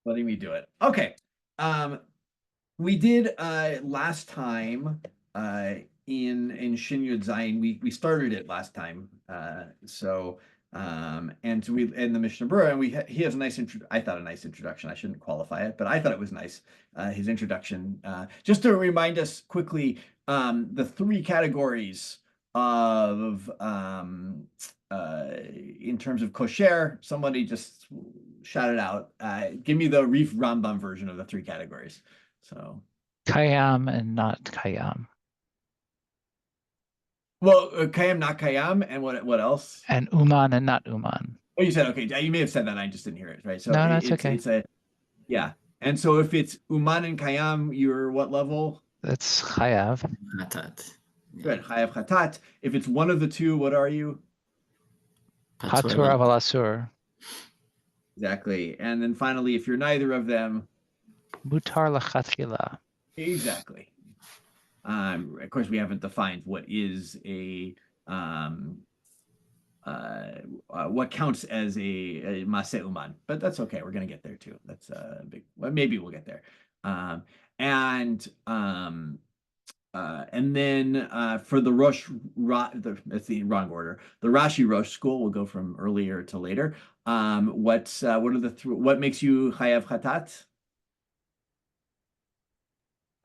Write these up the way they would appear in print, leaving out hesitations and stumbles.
letting me do it. Okay. We did last time in Shin Yud Zayin. We started it last time. And we in the Mishnah Berura, and he has a nice intro. I thought a nice introduction. I shouldn't qualify it, but I thought it was nice. His introduction, just to remind us quickly, the three categories of in terms of kosher. Somebody just shout it out. Give me the Reef Rambam version of the three categories. So Kayam and not Kayam. well, Kayam, not Kayam, and what else? And Uman and not Uman. Oh, you said okay. You may have said that. I just didn't hear it. Right. So No, that's okay. it's a yeah. And so if it's Uman and Kayam, you're what level? That's Chayav. Hatat. Good. Chayav Chatat. If it's one of the two, what are you? Patur aval asur. Exactly. And then finally, if you're neither of them, Mutar lachatchila. exactly. Of course, we haven't defined what is a what counts as a maseh uman, but that's okay. We're gonna get there too. That's big. Well, maybe we'll get there. And then for the that's the wrong order. The Rashi Rosh school will go from earlier to later. What are what makes you chayav chatat?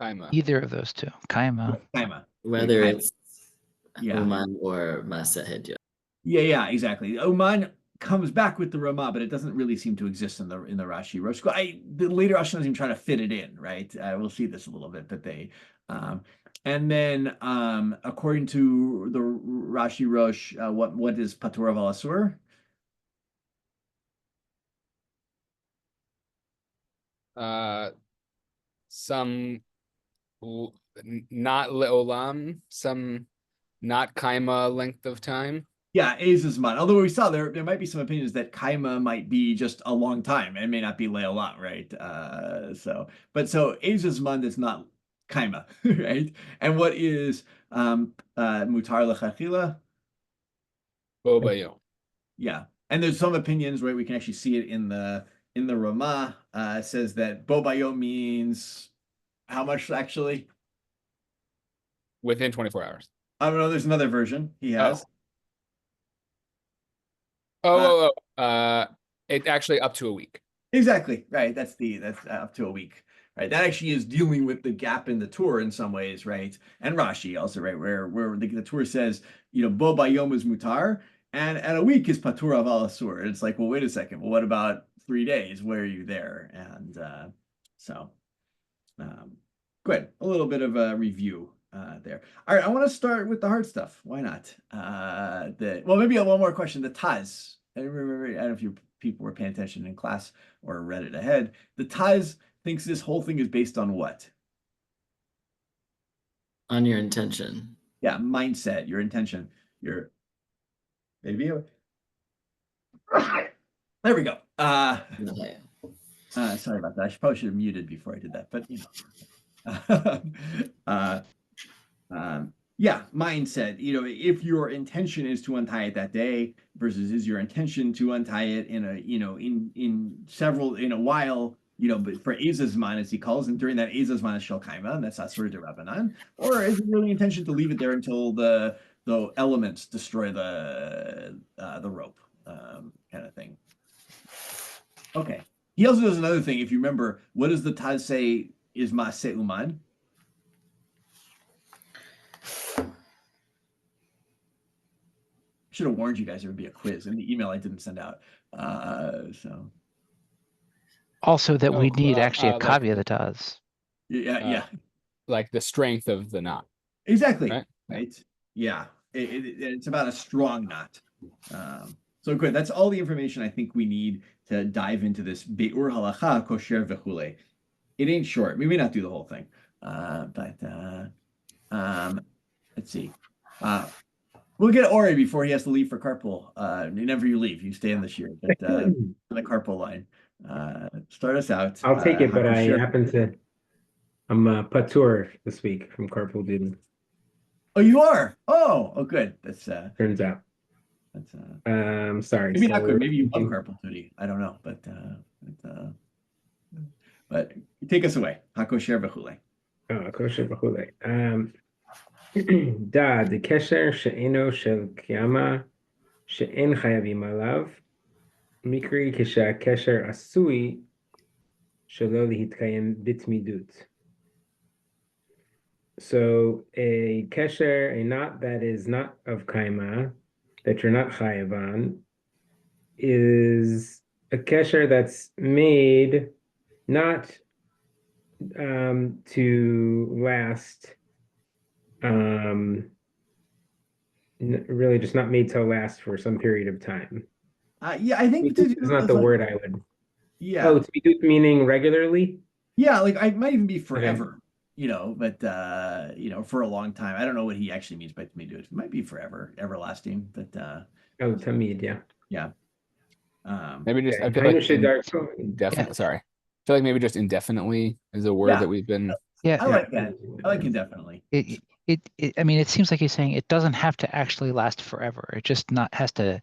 Kaima. Either of those two. Kaima. Kaima. Whether Kaima. it's Uman or Masa Hedya. Yeah, exactly. Uman comes back with the Ramah, but it doesn't really seem to exist in the Rashi Rosh school. The later Ashkenazim try to fit it in, right? We'll see this a little bit, but they and then according to the Rashi Rosh, what is Patur aval asur? Some not leolam, some not kaima length of time. Yeah, Ez's man. Although we saw there might be some opinions that kaima might be just a long time and may not be leolam, right? So Ez's man is not kaima, right? And what is mutar lechachila? Bobayo. Yeah, and there's some opinions, right? We can actually see it in the Ramah. Says that bobayo means how much actually? Within 24 hours. I don't know. There's another version he has. It actually up to a week. Exactly right. That's up to a week. Right. That actually is dealing with the gap in the Torah in some ways, right? And Rashi also, right, where the Torah says, bo bayom is mutar, and at a week is patur aval asur. It's like, well, wait a second. Well, what about 3 days? Where are you there? And good. A little bit of a review there. All right, I want to start with the hard stuff. Why not? Maybe one more question. The Taz. I don't know if you people were paying attention in class or read it ahead. The Taz thinks this whole thing is based on what? On your intention. Yeah, mindset, your intention, your maybe. There we go. Sorry about that. I probably should have muted before I did that, but yeah, mindset. If your intention is to untie it that day versus is your intention to untie it in a while, but for Ezazman, as he calls, and during that Ezazman is Shel Kaima, and that's Asur de Rabbanan, or is it really intention to leave it there until the elements destroy the rope, kind of thing. Okay. He also does another thing. If you remember, what does the Taz say is Maseh Uman? Should have warned you guys there would be a quiz in the email I didn't send out. Also that we need actually a copy of the Taz. Yeah. Like the strength of the knot. Exactly. Right? Yeah. It's about a strong knot. So good. That's all the information I think we need to dive into this Be'ur Halacha Kosher V'chule. It ain't short. We may not do the whole thing. But let's see. We'll get Ori before he has to leave for carpool. Whenever you leave, you stay in this year. But on the carpool line. Start us out. I'll take it, but I'm patur this week from carpool duty. Oh, you are? Oh, good. That's turns out. That's sorry. Maybe not good. Maybe you love carpool duty. I don't know, but take us away. Hakosher v'chule. kosher וכולי. דע, דקשר שאינו של קיימא, שאין חייבים עליו, מקרי כשהקשר עשוי שלא להתקיים בתמידות. So a kesher, a knot that is not of kaima, that you're not chayav on, is a kesher that's made not to last, really just not made to last for some period of time. Yeah, I think it's not the word I would. Yeah. Oh, tmidut meaning regularly? Yeah, like I might even be forever. Okay. But for a long time. I don't know what he actually means by tmidut. It might be forever, everlasting, but oh, tamid, yeah. Yeah. Maybe just I feel like indefinite. Sorry. I feel like maybe just indefinitely is a word that we've been. Yeah, I like that. I like indefinitely. I mean, it seems like he's saying it doesn't have to actually last forever. It just not has to.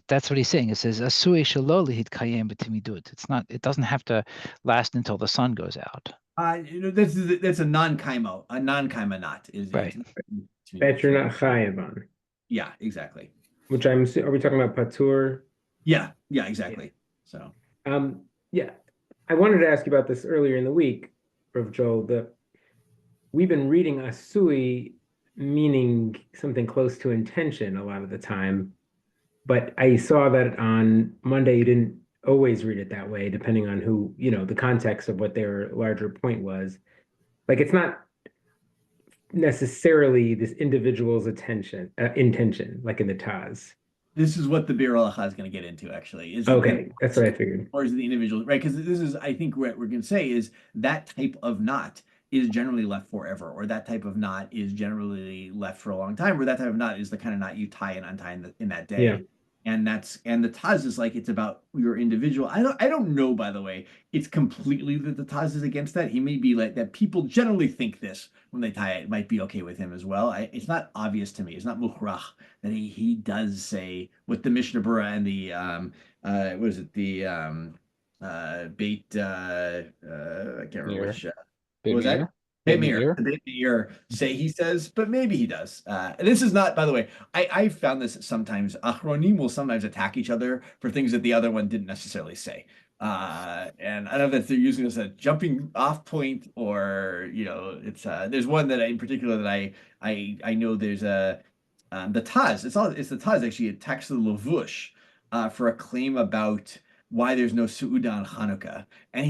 That's what he's saying. It says asui shelo lihitkayem b'timidut. It's not. It doesn't have to last until the sun goes out. That's a non-kaima knot is right. That you're not chayav on. Yeah, exactly. Which are we talking about patur? Yeah, exactly. So yeah. I wanted to ask you about this earlier in the week, Rav Joel. We've been reading asui meaning something close to intention a lot of the time, but I saw that on Monday you didn't always read it that way, depending on who, the context of what their larger point was. Like, it's not necessarily this individual's intention, like in the Taz. This is what the Berura is going to get into, actually. That's what I figured. Or is it the individual, right? Because this is, I think, what we're going to say is that type of knot is generally left forever, or that type of knot is generally left for a long time, or that type of knot is the kind of knot you tie and untie in that day. Yeah. And the Taz is like, it's about your individual. I don't know, by the way, it's completely that the Taz is against that. He may be like that. People generally think this when they tie it. It might be okay with him as well. It's not obvious to me. It's not mukhrach that he does say with the Mishna Berura and the what is it, the Beit I can't remember which what was that? Beit Meir say he says, but maybe he does. This is not, by the way, I found this sometimes. Achronim will sometimes attack each other for things that the other one didn't necessarily say. And I don't know if they're using this as a jumping off point or, it's there's one that in particular that I know there's the Taz. It's the Taz actually attacks the Lavush for a claim about why there's no Su'udah on Hanukkah. And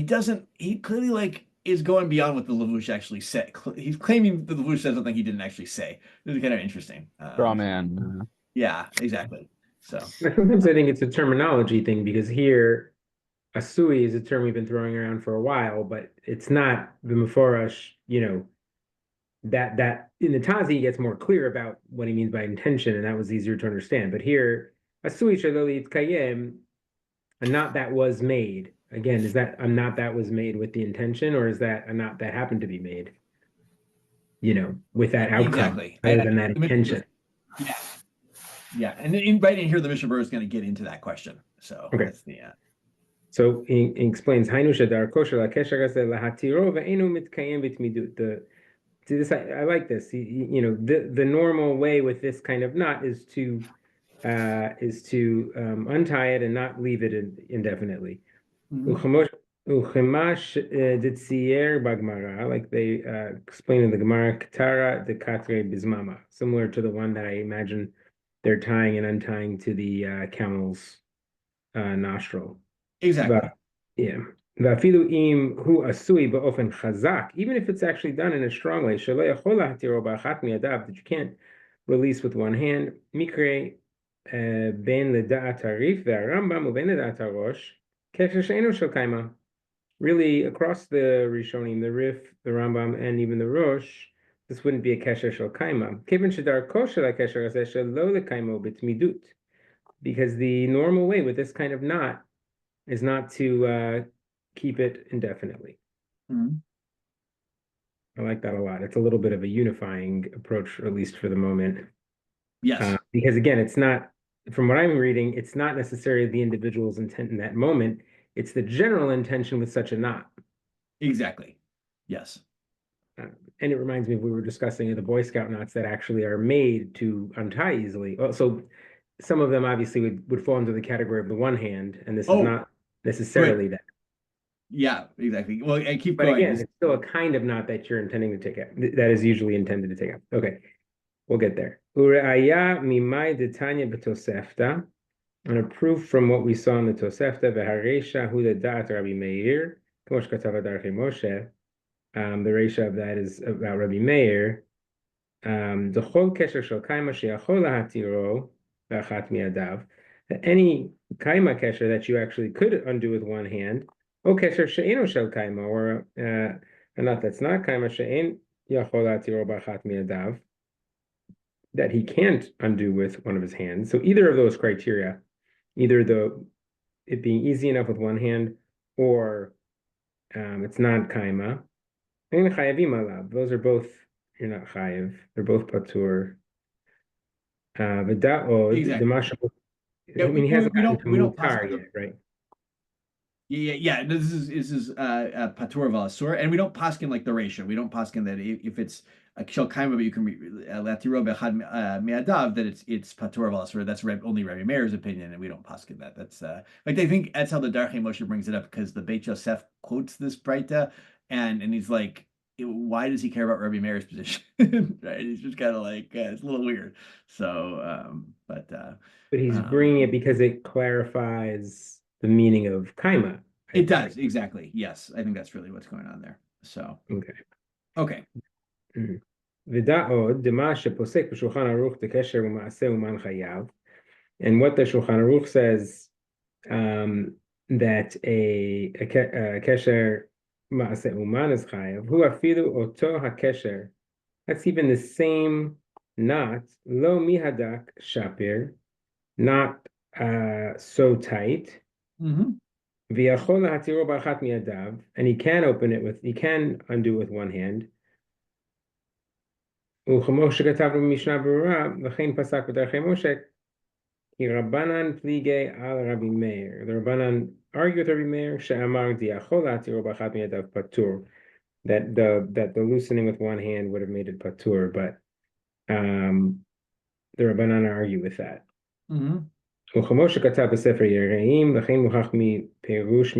he clearly is going beyond what the Lavush actually said. He's claiming the Lavush said something he didn't actually say. This is kind of interesting. Straw man. Yeah, exactly. So sometimes I think it's a terminology thing, because here, asui is a term we've been throwing around for a while, but it's not the meforash, that in the Tazi he gets more clear about what he means by intention, and that was easier to understand. But here, asui shaloli kayem, a knot that was made. Again, is that a knot that was made with the intention, or is that a knot that happened to be made, with that outcome, exactly, rather than that intention? Yeah. And right in here, the Mishnah Berura is going to get into that question. So okay. That's the So he explains, I like this. The normal way with this kind of knot is to untie it and not leave it indefinitely. Like they explain in the Gemara, Ketara de Katre Bismama, similar to the one that I imagine they're tying and untying to the camel's nostril. Exactly. Even if it's actually done in a strong way, that you can't release with one hand. Mikre ben ledat tarif ve'arambam uben ledat harosh kesher she'enu shel kaima. Really, across the Rishonim, the Rif, the Rambam, and even the Rosh, this wouldn't be a kesher shel kaima. Kevin shadar kosher la kesher hazeh shelo lekaimo b'tmidut, because the normal way with this kind of knot is not to keep it indefinitely. Mm-hmm. I like that a lot. It's a little bit of a unifying approach, at least for the moment. Yes. Because again, it's not, from what I'm reading, it's not necessarily the individual's intent in that moment. It's the general intention with such a knot. Exactly. Yes. And it reminds me of we were discussing the Boy Scout knots that actually are made to untie easily. So some of them obviously would fall into the category of the one hand, and this is not necessarily that. Yeah, exactly. Well, and keep But going. again, it's still a kind of knot that you're intending to take out. That is usually intended to take out. Okay, we'll get there. Ure'aya mimai detanya b'tosefta. And a proof from what we saw in the Tosefta, v'hareisha hu ledat Rabbi Meir, k'mo shekatav Adarchei Moshe. The reisha of that is about Rabbi Meir. The chol kesher shel kaima sheyachol lahatiro v'achat miadav. Any kaima kesher that you actually could undo with one hand, o kesher she'eno shel kaima, or a knot that's not kaima she'en yachol lahatiro v'achat miadav, that he can't undo with one of his hands. So either of those criteria, either it being easy enough with one hand, or it's not kaima, and chayavim alav. Those are both, you're not chayiv. They're both patur. V'da'od Exactly. I mean, he hasn't gotten to mutar yet, right? Yeah. This is patur v'asur, and we don't paskin like the ratio. We don't paskin that if it's a shel kaima, but you can latiro bechad me'adav, that it's patur v'asur. That's only Rabbi Meir's opinion, and we don't paskin that. That's like they think that's how the Darchei Moshe brings it up, because the Beit Yosef quotes this breita, and he's like, why does he care about Rabbi Meir's position? Right? He's just kind of like it's a little weird. So, but he's bringing it because it clarifies the meaning of kaima. It does, exactly. Yes, I think that's really what's going on there. So okay. V'da'od dema sheposek b'shulchan aruch dekesher u'maaseh uman chayav, and what the Shulchan Aruch says, that a kesher maaseh uman is chayav, hu afilu oto hakesher. That's even the same knot, lo mihadak shapir, not so tight. V'yachol lahatiro b'achat miadav, and he can undo with one hand. U'chamo shekatav Mishna Berura, v'chein pasak v'darchei Moshe, ki Rabbanan plige al Rabbi Meir. The Rabbanan argue with Rabbi Meir, she'amar di'achol lahatiro b'achat miadav patur, that the loosening with one hand would have made it patur, but the Rabbanan argue with that. וכמו שכתב בספר יראים, לכן מוכח מפירוש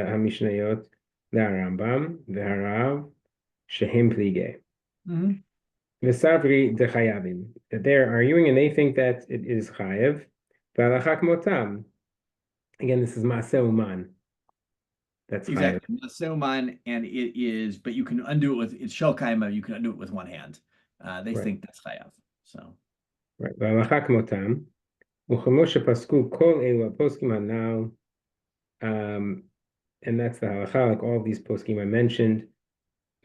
המשניות לרמב"ם והרב שהם פליגי. וסברי דחייבים, that they're arguing and they think that it is chayev, והלכה כמותם. Again, this is מעשה אומן. That's exactly מעשה אומן, and it is, but you can undo it with, it's shel kaima, you can undo it with one hand. They think that's chayev. So right, והלכה כמותם. וכמו שפסקו כל אלו הפוסקים הנ"ל, and that's the halacha, like all these poskim I mentioned,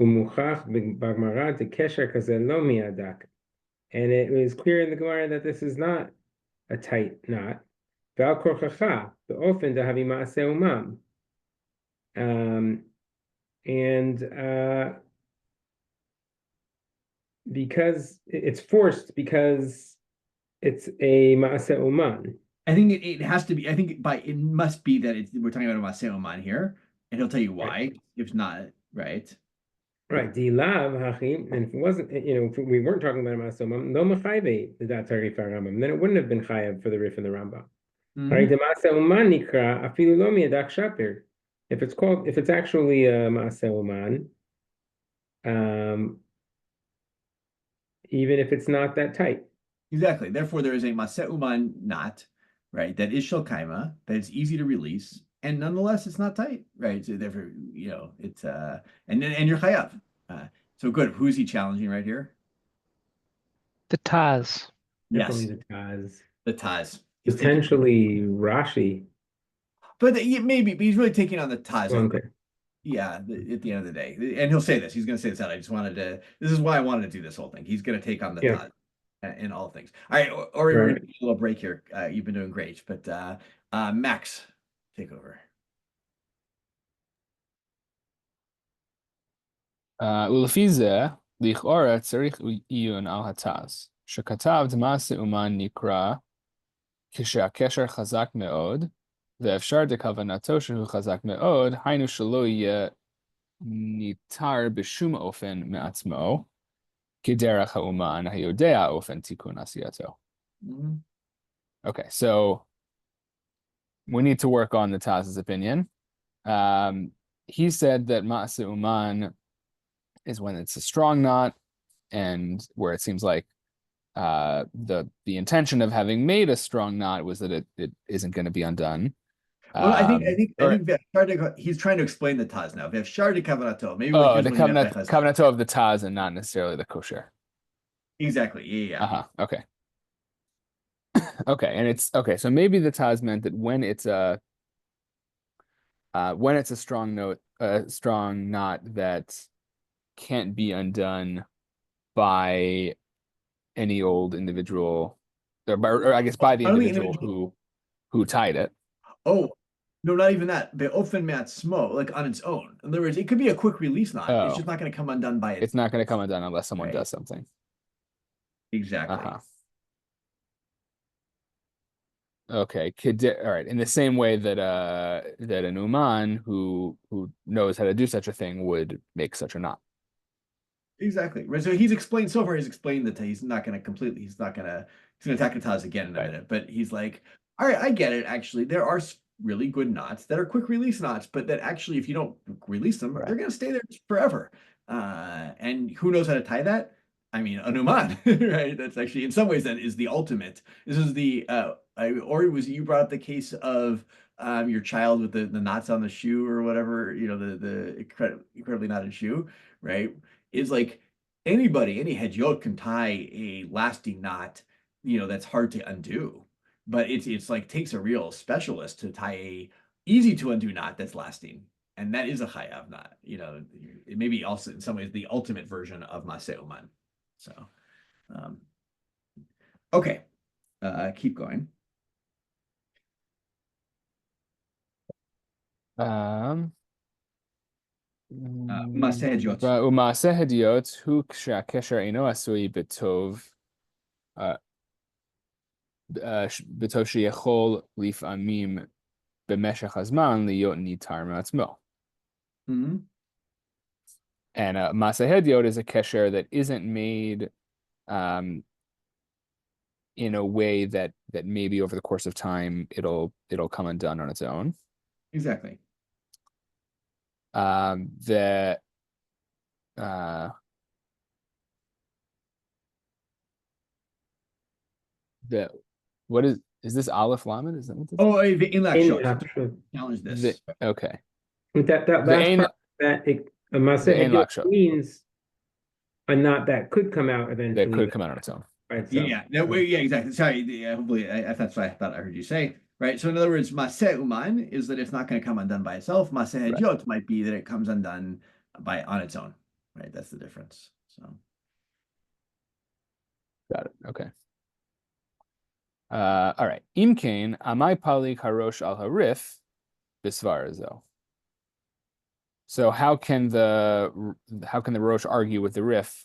ומוכח בגמרא דקשר כזה לא מיהדק, and it was clear in the Gemara that this is not a tight knot, ועל כורחך באופן דהבי מעשה אומם, and because it's forced, because it's a maaseh uman. I think it has to be. I think it must be that we're talking about a maaseh uman here, and he'll tell you why. Right. If not, right? Right. Dilav hachim, and if it wasn't, if we weren't talking about a maaseh uman, no mechayve the tarif Rambam, then it wouldn't have been chayav for the Rif and the Rambam. Right. The maaseh uman nikra afilu lo miyadak shapir. If it's actually a maaseh uman, even if it's not that tight. Exactly. Therefore, there is a maseh uman knot, right? That is shel kaima, that it's easy to release, and nonetheless, it's not tight, right? So therefore, it's and you're chayav. So good. Who's he challenging right here? The Taz. Definitely Yes, the Taz. The Taz. Potentially Rashi. But maybe, but he's really taking on the Taz. Okay. Yeah, at the end of the day, and he'll say this. He's going to say this out. I just wanted to. This is why I wanted to do this whole thing. He's going to take on the Taz. In all things. All right, Ori, we're going to take a little break here. You've been doing great, but Max, take over. ולפי זה, לכאורה צריך עיון על הטז, שכתב דמעשה אומן נקרא כשהקשר חזק מאוד, ואפשר דכוונתו שהוא חזק מאוד, היינו שלא יהיה nitar b'shum ofen me'atzmo kederach ha'uman hayodea ofen tikun asiyato. Okay, so we need to work on the Taz's opinion. He said that ma'ase uman is when it's a strong knot, and where it seems like the intention of having made a strong knot was that it isn't going to be undone. Well, I think he's trying to explain the Taz now. Maybe the covenant of the Taz and not necessarily the kosher. Exactly. Yeah. Okay. Okay, and it's okay. So maybe the Taz meant that when it's a strong knot that can't be undone by any old individual, or I guess by the individual who tied it. Oh, no, not even that. But often smo, like on its own. In other words, it could be a quick release knot. It's just not going to come undone by it. It's not going to come undone unless someone does something. Exactly. Okay. All right. In the same way that that an uman who knows how to do such a thing would make such a knot. Exactly. Right. So he's explained that he's not going to attack the Taz again in a minute. But he's like, all right, I get it. Actually, there are really good knots that are quick release knots, but that actually, if you don't release them, they're going to stay there forever. And who knows how to tie that? I mean, an uman, right? That's actually, in some ways, that is the ultimate. This is the you brought up the case of your child with the knots on the shoe or whatever, the incredibly knotted shoe, right? Is like any Hilchot can tie a lasting knot, that's hard to undo. But it's like takes a real specialist to tie a easy to undo knot that's lasting. And that is a chayav knot. It may be also in some ways the ultimate version of Maseh Uman. So okay. Keep going. מעשה הדיוט. ומעשה הדיוט הוא כשהקשר אינו עשוי בטוב שיכול לפעמים במשך הזמן להיות ניתר מעצמו. And מעשה הדיוט is a kesher that isn't made in a way that maybe over the course of time it'll come undone on its own. Exactly. What is this Aleph Lamed? Is that what this? Oh, the Hilchot. Challenge this. Okay. That Maseh means a knot that could come out eventually. That could come out on its own. Right. So. Yeah. Exactly. Sorry. Hopefully, that's what I thought I heard you say. Right. So in other words, Maseh Uman is that it's not going to come undone by itself. Maseh Hediot might be that it comes undone on its own. Right. That's the difference. So. Got it. Okay. All right. Imkain amai palik harosh al harif bisvarazo. So how can the Rosh argue with the Rif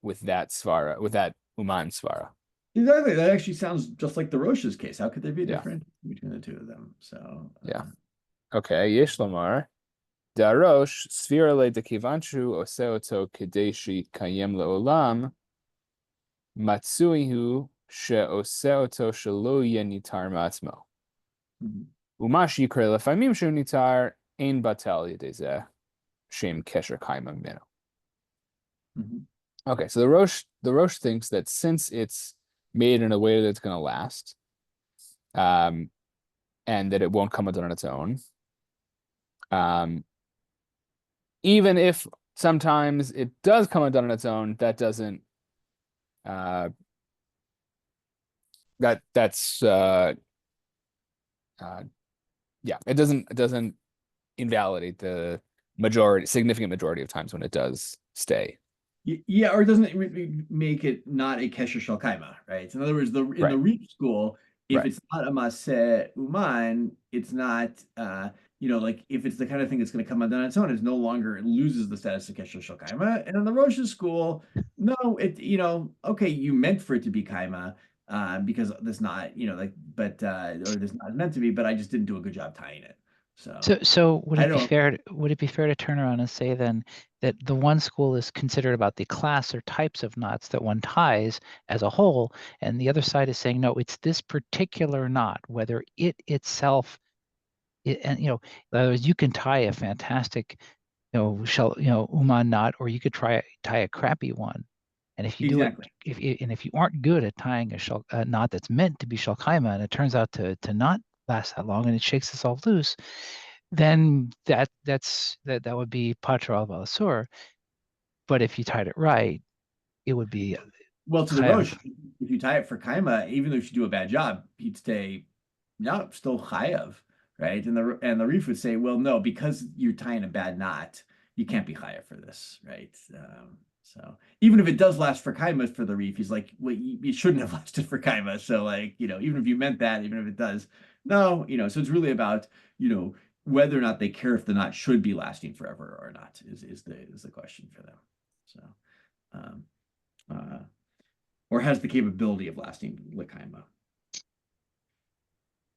with that svara, with that Uman svara? Exactly. That actually sounds just like the Rosh's case. How could there be a difference between the two of them? So Okay. Yesh lomar darosh svira le dekivanshu oseoto kedeshi kayem leolam matsuihu she oseoto shelo yenitar matzmo. Umashi kre lefamim shu nitar ein batal yedezeh. Shem kesher kaima mino. Okay, so the Rosh thinks that since it's made in a way that's going to last, and that it won't come undone on its own, even if sometimes it does come undone on its own, that doesn't it doesn't invalidate the significant majority of times when it does stay. Yeah, or doesn't it make it not a kesher shel kaima, right? So in other words, in the Reach school, if it's not a maseh uman, it's not, like if it's the kind of thing that's going to come undone on its own, it loses the status of kesher shel kaima. And in the Rosh's school, no, okay, you meant for it to be kaima, because that's not, or this not meant to be, but I just didn't do a good job tying it. So would I it be don't. fair? Would it be fair to turn around and say then that the one school is considered about the class or types of knots that one ties as a whole, and the other side is saying no, it's this particular knot, whether it itself, and in other words, you can tie a fantastic, Uman knot, or you could tie a crappy one. And if you do it, if you aren't good at tying a knot that's meant to be shalkaima, and it turns out to not last that long, and it shakes itself loose, then that would be patra al balasur. But if you tied it right, it would be well to the Rosh. If you tie it for kaima, even though you do a bad job, he'd say, no, still chayav, right? And the Reef would say, well, no, because you're tying a bad knot, you can't be chayav for this, right? So even if it does last for kaima for the Reef, he's like, well, you shouldn't have lasted for kaima. So like, even if you meant that, even if it does, no, so it's really about, whether or not they care if the knot should be lasting forever or not is the question for them. So, or has the capability of lasting lekaima.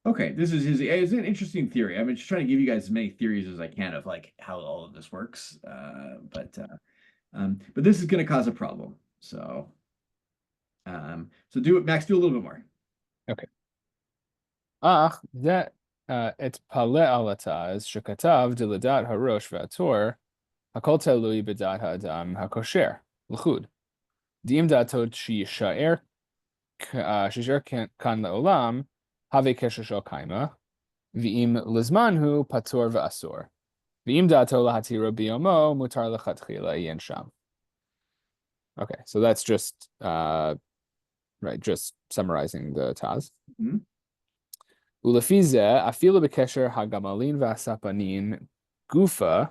Okay, this is it's an interesting theory. I'm just trying to give you guys as many theories as I can of like how all of this works. But this is going to cause a problem. So do it, Max. Do a little bit more. Okay. That et pale alataz shekatav diladat harosh v'ator hakol telui b'dat ha'adam hakosher l'chud dim datod sheyishaer kan le'olam have kesher shel kaima v'im lizmanhu patur v'asor v'im dato lahatiro biyomo mutar lechatchila yen sham. Okay, so that's just just summarizing the Taz. Mm-hmm. ולפי זה, אפילו בקשר הגמלין והספנין גופה,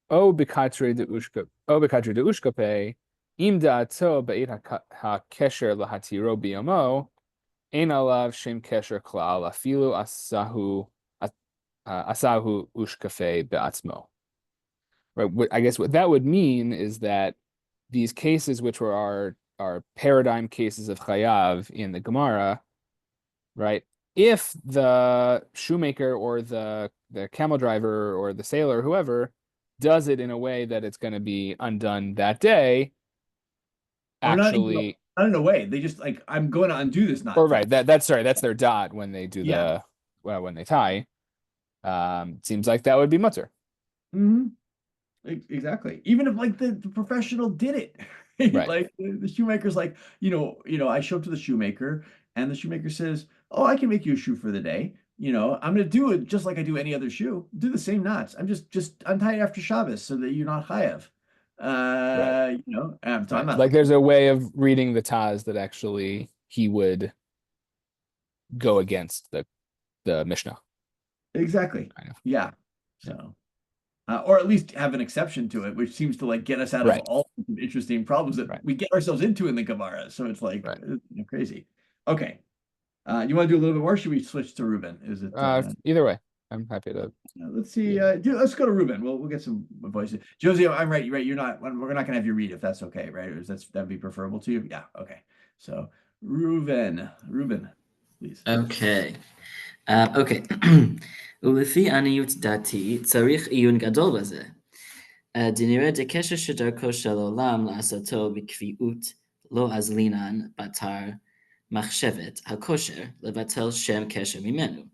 או בקטרי דאושקפה, אם דעתו בעת הקשר להתירו ביומו, אין עליו שם קשר כלל, אפילו עשהו אושקפה בעצמו. Right, I guess what that would mean is that these cases, which were our paradigm cases of chayav in the Gemara, right? If the shoemaker or the camel driver or the sailor, whoever, does it in a way that it's going to be undone that day, actually, not in a way. They just like, I'm going to undo this knot. Or right, that's their dot when they do when they tie. Seems like that would be mutter. Mm-hmm. Exactly. Even if like the professional did it, right? Like the shoemaker's like, I show up to the shoemaker and the shoemaker says, oh, I can make you a shoe for the day. I'm going to do it just like I do any other shoe. Do the same knots. I'm just untie it after Shabbos so that you're not chayav. Right. So I'm not like there's a way of reading the Taz that actually he would go against the Mishnah. Exactly. Kind of. Yeah. So. Or at least have an exception to it, which seems to like get us out of all interesting problems that we get ourselves into in the Gemara. So it's like crazy. Okay. You want to do a little bit more? Or should we switch to Reuben? Is it either way? I'm happy to. Let's see. Let's go to Reuben. We'll get some voices. Josie, I'm right. You're not. We're not gonna have you read if that's okay, right? Or that'd be preferable to you? Yeah. Okay. So Reuben, please. Okay. Okay. ולפי עניות דעתי צריך עיון גדול בזה. דנראה דקשר שדרכו של עולם לעשותו בקביעות לא אזלינן בתר מחשבת הכושר לבטל שם קשר ממנו.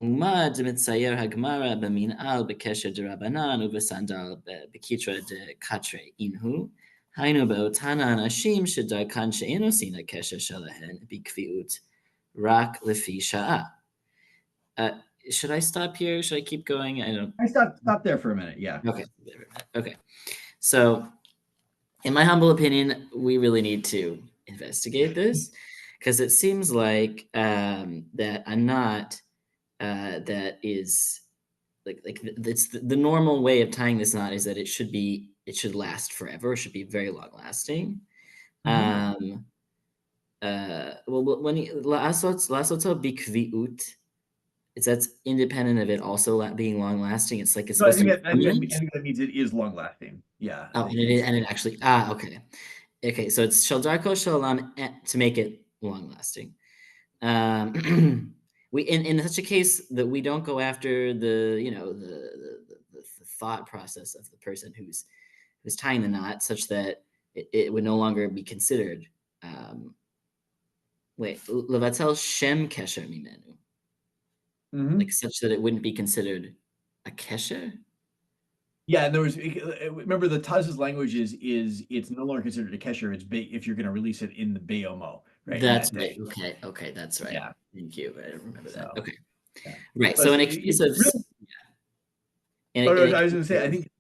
ומה דמצייר הגמרא במנהל בקשר דרבנן ובסנדל בקיטרא דקטרי אינהו, היינו באותן האנשים שדרכן שאין עושים הקשר שלהן בקביעות רק לפי שעה. Should I stop here? Should I keep going? I stop there for a minute. Yeah. Okay. So, in my humble opinion, we really need to investigate this because it seems like that a knot that is like it's the normal way of tying this knot is that it should last forever. It should be very long lasting. Mm-hmm. Well, when lasoto bikviut. That's independent of it also being long lasting. It's like it's supposed to be. I think that means it is long lasting. Yeah. Oh, and it actually okay. So it's shaldarko shalam to make it long lasting. we in such a case that we don't go after the the thought process of the person who's tying the knot, such that it would no longer be considered. Levatel shem kesher mimenu, like such that it wouldn't be considered a kesher. Yeah, and there was, remember the Taz's language is it's no longer considered a kesher. It's if you're going to release it in the Beyomo, right? That's right. Okay, that's right. Yeah. Thank you. I remember that. So, Okay. yeah. Right. But So in a case of I was going to say, I think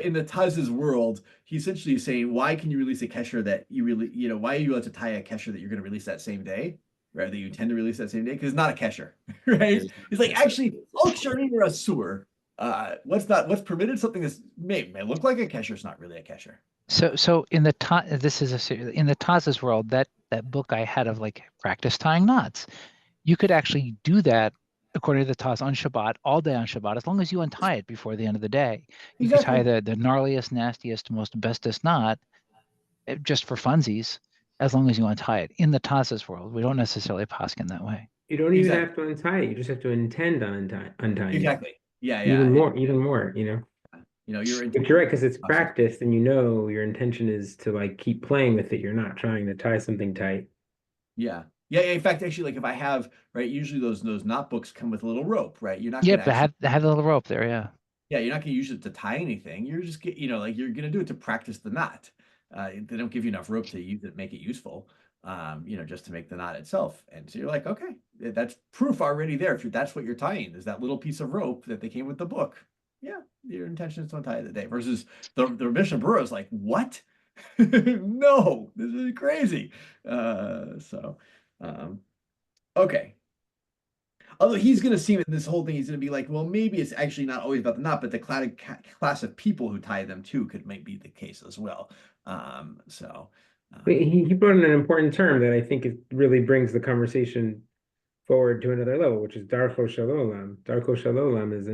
in the Taz's world, he essentially is saying, why can you release a kesher that you really, why are you allowed to tie a kesher that you're going to release that same day, right? That you intend to release that same day? Because it's not a kesher, right? He's like, actually, ksharim or asur. What's permitted? Something that may look like a kesher is not really a kesher. So in the in the Taz's world, that book I had of like practice tying knots, you could actually do that according to the Taz on Shabbat, all day on Shabbat, as long as you untie it before the end of the day. You could tie the gnarliest, nastiest, most bestest knot just for funsies, as long as you untie it. In the Taz's world, we don't necessarily paskin that way. You don't even have to untie it. You just have to intend on untying exactly. it. Yeah. Even more, you're But you're right, because it's practiced, and your intention is to like keep playing with it. You're not trying to tie something tight. Yeah. In fact, actually, like if I have, right, usually those knot books come with a little rope, right? You're not gonna have the little rope there, yeah. Yeah, you're not gonna use it to tie anything. You're just like you're gonna do it to practice the knot. They don't give you enough rope to use it, make it useful. Just to make the knot itself. And so you're like, okay, that's proof already there. If that's what you're tying, is that little piece of rope that they came with the book. Yeah, your intention is to untie the day. Versus the Mishna Berura is like, what? No, this is crazy. Okay. Although he's going to seem in this whole thing, he's going to be like, well, maybe it's actually not always about the knot, but the class of people who tie them too might be the case as well. He brought in an important term that I think it really brings the conversation forward to another level, which is Darko Shalolam. Darko Shalolam is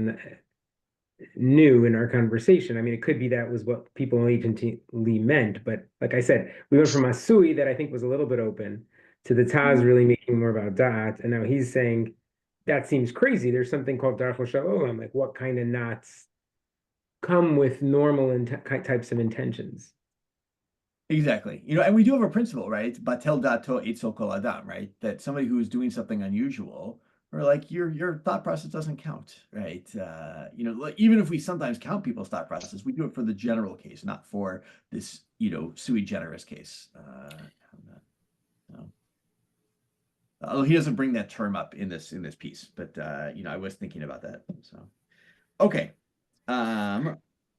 new in our conversation. I mean, it could be that was what people anciently meant, but like I said, we went from Asui that I think was a little bit open to the Taz really making more about Da'at, and now he's saying that seems crazy. There's something called Darko Shalolam, like what kind of knots come with normal types of intentions. Exactly. And we do have a principle, right? Batel dato etzel kol adam, right? That somebody who is doing something unusual, or like your thought process doesn't count, right? Even if we sometimes count people's thought process, we do it for the general case, not for this, sui generis case. Although he doesn't bring that term up in this piece, but I was thinking about that. So, okay.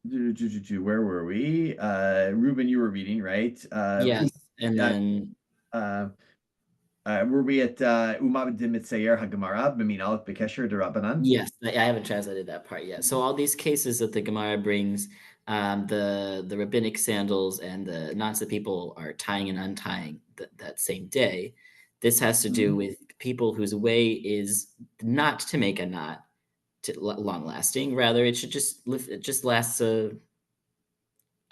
Where were we? Ruben, you were reading, right? Yes, and then were we at Umab de Mitzayer Hagemara B'min Aleph B'Kesher D'Rabbanan? Yes, I haven't translated that part yet. So all these cases that the Gemara brings, the rabbinic sandals and the knots that people are tying and untying that same day, this has to do with people whose way is not to make a knot long lasting. Rather, it should just lasts a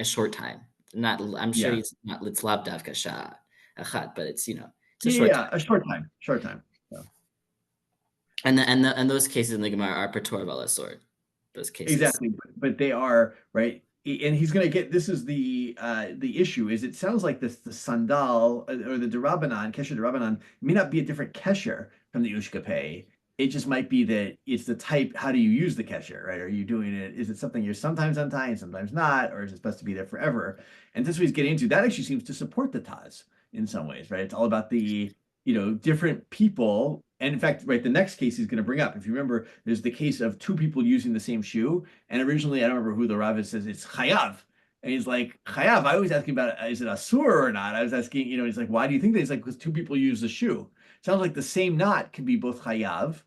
short time. I'm sure it's not litzlab davka shah achat, but it's it's a short time. A short time. So. And those cases in the Gemara are patur v'lasor. Those cases exactly, but they are right. And he's going to get. This is the issue. Is it sounds like the sandal or the D'Rabbanan kesher D'Rabbanan may not be a different kesher from the ushkapeh. It just might be that it's the type. How do you use the kesher, right? Are you doing it? Is it something you're sometimes untying, sometimes not, or is it supposed to be there forever? And this is what he's getting into. That actually seems to support the Taz in some ways, right? It's all about the different people. And in fact, right, the next case he's going to bring up, if you remember, there's the case of two people using the same shoe. And originally, I don't remember who the Rav says it's chayav. And he's like, chayav, I was asking about, is it asur or not? I was asking, he's like, why do you think that? He's like, because two people use the shoe. Sounds like the same knot could be both chayav,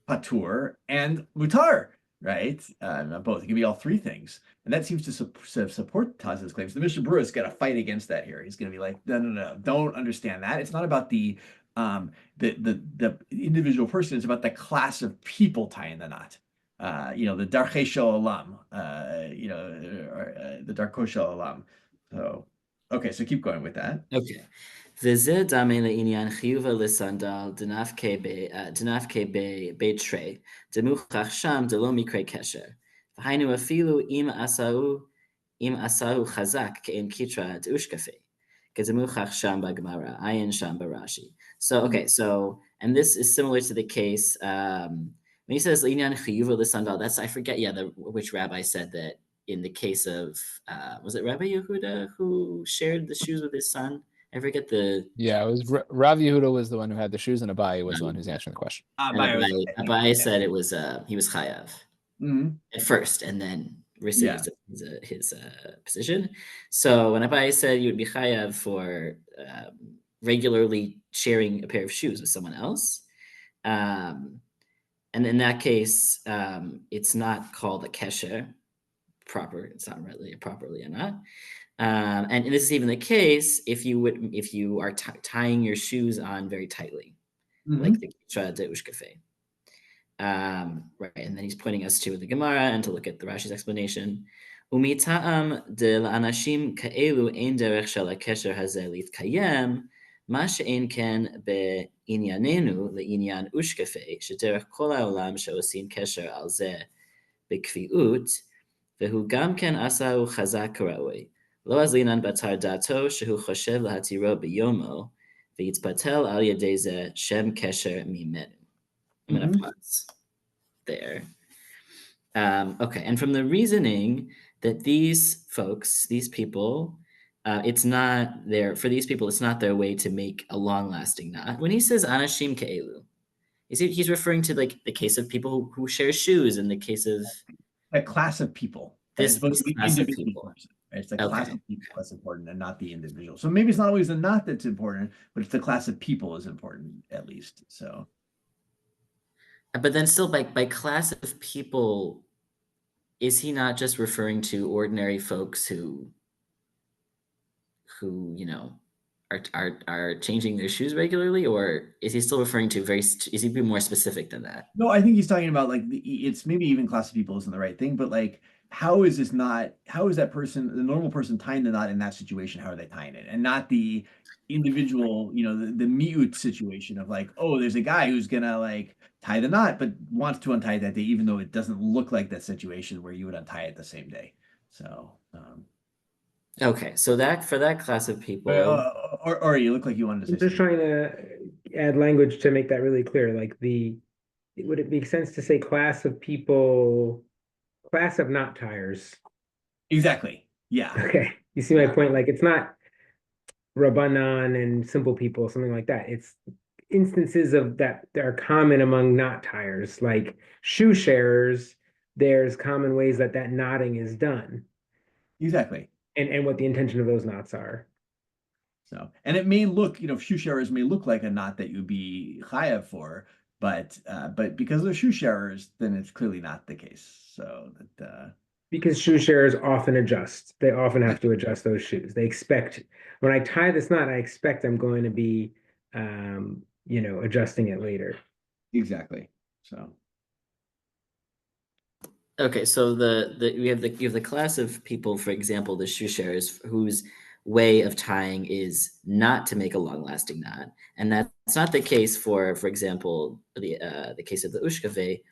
patur, and mutar, right? Not both. It can be all three things. And that seems to support Taz's claims. The Mishna Berura has got to fight against that here. He's going to be like, no, don't understand that. It's not about the individual person. It's about the class of people tying the knot. The darchei shel olam. The darko shel olam. So, okay, so keep going with that. Okay. וזה דמה לעניין חיובה לסנדל דנפקה בתרי, דמוכח שם דלא מקרה קשר. והיינו אפילו אם עשהו חזק כאין קיטרא דאושקפי, כדמוכח שם בגמרא, עיין שם ברש"י. So, okay, so, and this is similar to the case, when he says לעניין חיובה לסנדל, that's, I forget, which rabbi said that in the case of, was it Rabbi Yehuda who shared the shoes with his son? I forget the. Yeah, it was Rav Yehuda was the one who had the shoes, and Abaye was the one who's answering the question. Abaye said it was he was chayav at first, and then rescinded his position. So when Abaye said you would be chayav for regularly sharing a pair of shoes with someone else, and in that case, it's not called a kesher proper. It's not really properly or not. And this is even the case if you are tying your shoes on very tightly, like the Kitra de Ushkafe. Right, and then he's pointing us to the Gemara and to look at the Rashi's explanation. Umita'am de la'anashim ka'elu ein derech shel ha'kesher hazeh litkayem, ma she'ein ken be'inyanenu le'inyan ushkafe, shederech kol ha'olam she'osim kesher al zeh b'kvi'ut, vehu gam ken asahu chazak karaoi. לא אזלינן בתר דעתו שהוא חושב להתירו ביומו, ויתבטל על ידי זה שם קשר ממנו. I'm going to pause there. Okay, and from the reasoning that these folks, these people, it's not for these people, it's not their way to make a long-lasting knot. When he says anashim ke'elu, he's referring to like the case of people who share shoes in the case of a class of people. This class of people. It's the class of people that's important and not the individual. So maybe it's not always the knot that's important, but it's the class of people is important at least. So, but then still by class of people, is he not just referring to ordinary folks who you know are changing their shoes regularly, or is he still referring to is he being more specific than that? No, I think he's talking about like it's maybe even class of people isn't the right thing, but like how is that person, the normal person, tying the knot in that situation? How are they tying it? And not the individual, the miut situation of like, oh, there's a guy who's gonna like tie the knot, but wants to untie it that day, even though it doesn't look like that situation where you would untie it the same day. So, okay, so that for that class of people, or you look like you wanted to say. I'm just trying to add language to make that really clear. Like would it make sense to say class of people? Class of knot tires. Exactly. Yeah. Okay. You see my point? Like it's not Rabbanan and simple people, something like that. It's instances of that are common among knot tires, like shoe sharers. There's common ways that knotting is done. Exactly. And what the intention of those knots are. So, and it may look, shoe sharers may look like a knot that you'd be chayav for, but because they're shoe sharers, then it's clearly not the case. So that because shoe sharers often adjust. They often have to adjust those shoes. They expect when I tie this knot, I expect I'm going to be adjusting it later. Exactly. So okay, so you have the class of people, for example, the shoe sharers, whose way of tying is not to make a long-lasting knot, and that's not the case for example, the case of the ushkave,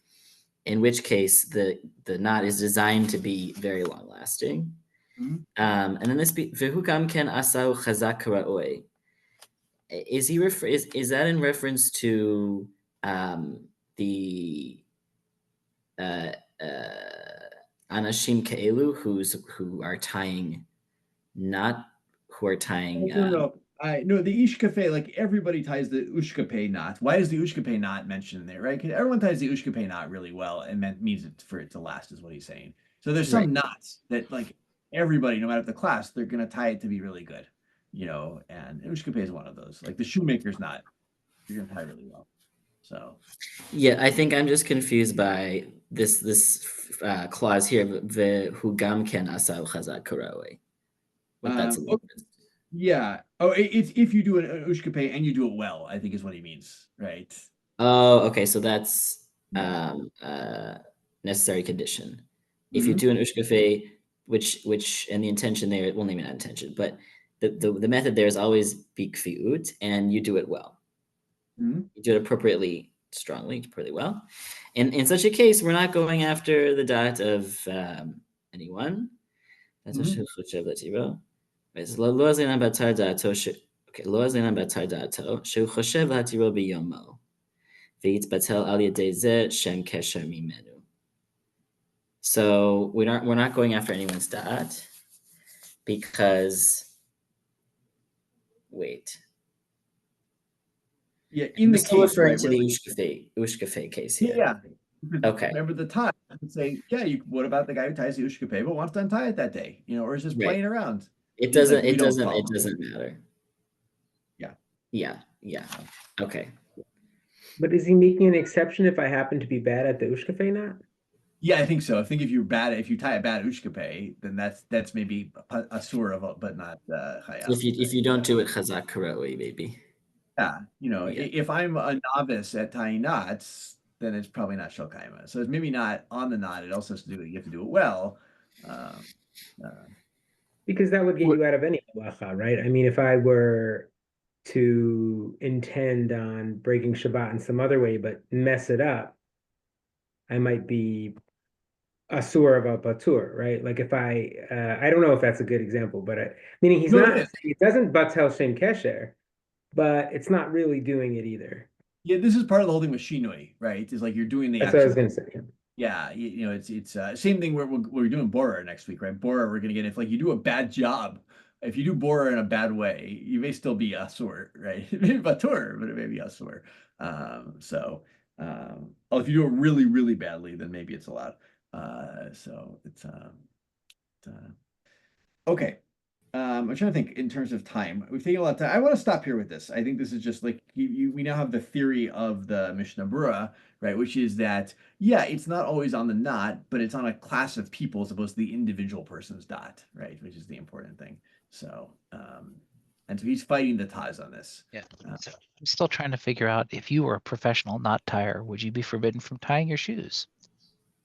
in which case the knot is designed to be very long-lasting. And then this v'hukam ken asau chazak ra'oi. Is that in reference to the anashim ke'elu who are tying knot? No, the ushkafe, like everybody ties the ushkape knot. Why is the ushkape knot mentioned there, right? Because everyone ties the ushkape knot really well and means it for it to last, is what he's saying. So there's some knots that like everybody, no matter the class, they're gonna tie it to be really good, and ushkape is one of those. Like the shoemaker's knot, you're gonna tie really well. So yeah, I think I'm just confused by this clause here, "Who gam ken asau chazak karawe." What that's yeah. Oh, it's if you do an ushkape and you do it well, I think is what he means, right? Oh, okay. So that's necessary condition. If you do an ushkafe, which and the intention there, well, maybe not intention, but the method there is always bikfiut, and you do it well. Mm-hmm. You do it appropriately, strongly, appropriately well. And in such a case, we're not going after the dot of anyone. That's Mhm. Okay, lo azlinan batar da'ato, shu choshev latiro biyomo, v'yitbatel al yedei zeh shem kesher mimenu. So we're not going after anyone's dot because wait. Yeah, in the We're still case, referring right? to where, the ushkafe case here. yeah. Okay. Remember the tie. You could say, yeah, what about the guy who ties the ushkape but wants to untie it that day? Or is just Right. playing around? It He's like, doesn't. we It don't doesn't. follow. It doesn't matter. Yeah. Yeah. Yeah. Okay. But is he making an exception if I happen to be bad at the ushkafe knot? Yeah, I think so. I think if you tie a bad ushkape, then that's maybe a surah, but not chayah. So if you don't do it chazak karoi, maybe. Yeah, Yeah. if I'm a novice at tying knots, then it's probably not shel kaima. So it's maybe not on the knot. It also has to do you have to do it well. Because that would get you out of any halacha, right? I mean, if I were to intend on breaking Shabbat in some other way, but mess it up, I might be asur of a patur, right? Like if I don't know if that's a good example, but meaning he's No, not, it is. it doesn't batel shem kesher, but it's not really doing it either. Yeah, this is part of the whole thing with shinui, right? It's like you're doing the That's what I was action. going to say. Yeah, it's same thing. We're doing Bora next week, right? Bora, we're gonna get if like you do a bad job, if you do Bora in a bad way, you may still be asur, right? Maybe batur, but it may be asur. If you do it really, really badly, then maybe it's allowed. Okay. I'm trying to think in terms of time. We've taken a lot of time. I want to stop here with this. I think this is just like we now have the theory of the Mishnah Berura, right? Which is that, yeah, it's not always on the knot, but it's on a class of people as opposed to the individual person's dot, right? Which is the important thing. So, and so he's fighting the Taz on this. Yeah. So I'm still trying to figure out if you were a professional knot tier, would you be forbidden from tying your shoes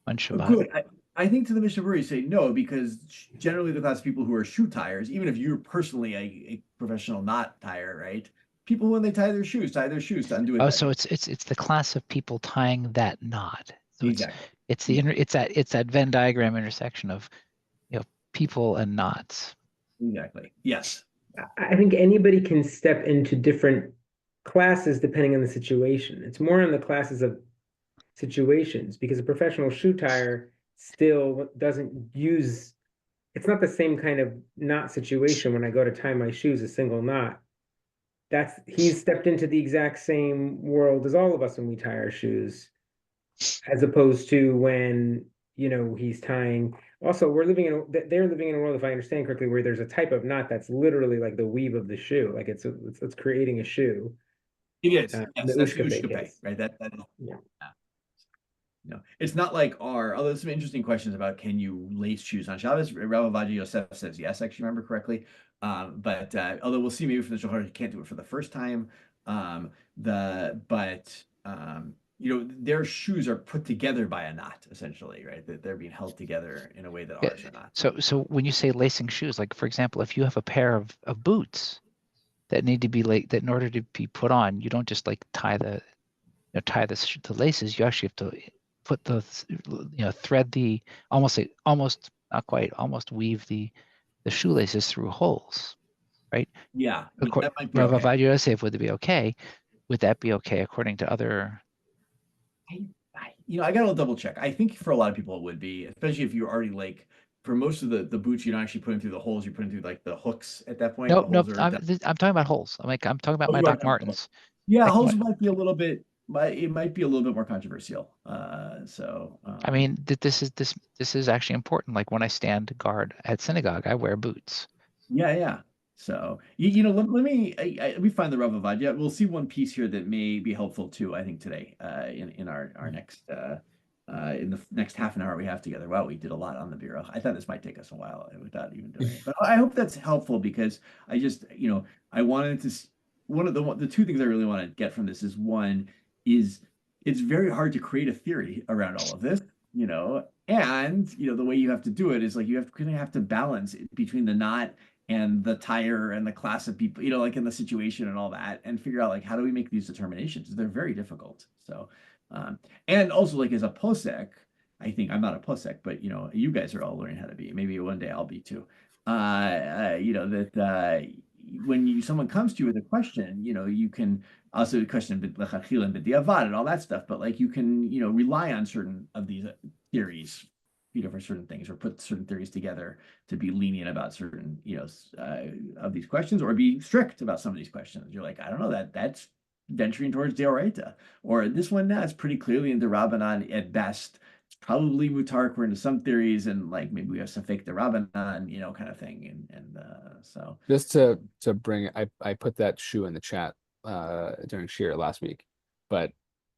on Shabbat? Good. I think to the Mishnah Berura, you say no, because generally the class of people who are shoe tires, even if you're personally a professional knot tire, right? People when they tie their shoes to undo it. Oh, so it's the class of people tying that knot. So exactly. It's that Venn diagram intersection of people and knots. Exactly. Yes. I think anybody can step into different classes depending on the situation. It's more on the classes of situations because a professional shoe tire still doesn't use, it's not the same kind of knot situation when I go to tie my shoes, a single knot. He's stepped into the exact same world as all of us when we tie our shoes, as opposed to when, he's tying. Also, they're living in a world, if I understand correctly, where there's a type of knot that's literally like the weave of the shoe, like it's creating a shoe. It is. Yes, the that's the ushkafe ushkafe, case. right? Yeah. No, it's not like although there's some interesting questions about can you lace shoes on Shabbos? Rav Avadia Yosef says yes, I actually remember correctly. But although we'll see maybe from the Shulchan, you can't do it for the first time. Their shoes are put together by a knot, essentially, right? That they're being held together in a way that ours are not. So when you say lacing shoes, like for example, if you have a pair of boots that need to be that in order to be put on, you don't just like tie the laces. You actually have to put thread the almost not quite, almost weave the shoelaces through holes, right? Yeah, that might be Rav okay. Avadia Yosef, would it be okay? Would that be okay according to other? I gotta double check. I think for a lot of people it would be, especially if you're already for most of the boots, you don't actually put them through the holes. You put them through like the hooks at that point. No, I'm talking about holes. I'm talking about my Doc Martens. Yeah, holes might be a little bit. It might be a little bit more controversial. I mean, this is actually important. Like when I stand guard at synagogue, I wear boots. Yeah. So let me find the Rav Avadia. We'll see one piece here that may be helpful too. I think today, in our next in the next half an hour we have together. Wow, we did a lot on the Bureau. I thought this might take us a while without even doing it, but I hope that's helpful because I just I wanted to. One of the two things I really want to get from this is one is it's very hard to create a theory around all of this, and the way you have to do it is like you have to balance it between the knot and the tire and the class of people, like in the situation and all that, and figure out like how do we make these determinations? They're very difficult. So, and also like as a posek, I think I'm not a posek, but you guys are all learning how to be. Maybe one day I'll be too. That when someone comes to you with a question, you can also question b'diavad and all that stuff, but like you can rely on certain of these theories, for certain things, or put certain theories together to be lenient about certain of these questions, or be strict about some of these questions. You're like, I don't know, that's venturing towards deoraita, or this one now it's pretty clearly in the Rabbanan at best. It's probably mutar according to some theories, and like maybe we have some fake the Rabbanan, kind of thing, and so Just to bring, I put that shoe in the chat during Shir last week, but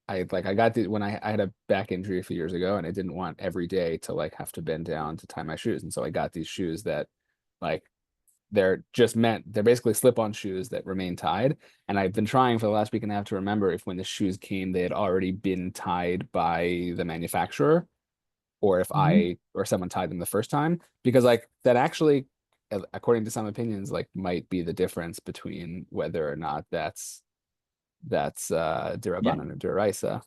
I got when I had a back injury a few years ago, and I didn't want every day to like have to bend down to tie my shoes, and so I got these shoes that like they're basically slip-on shoes that remain tied, and I've been trying for the last week and a half to remember if when the shoes came they had already been tied by the manufacturer, or if I or someone tied them the first time, because like that actually, according to some opinions, like might be the difference between whether or not that's Dirabanan or Diraisa.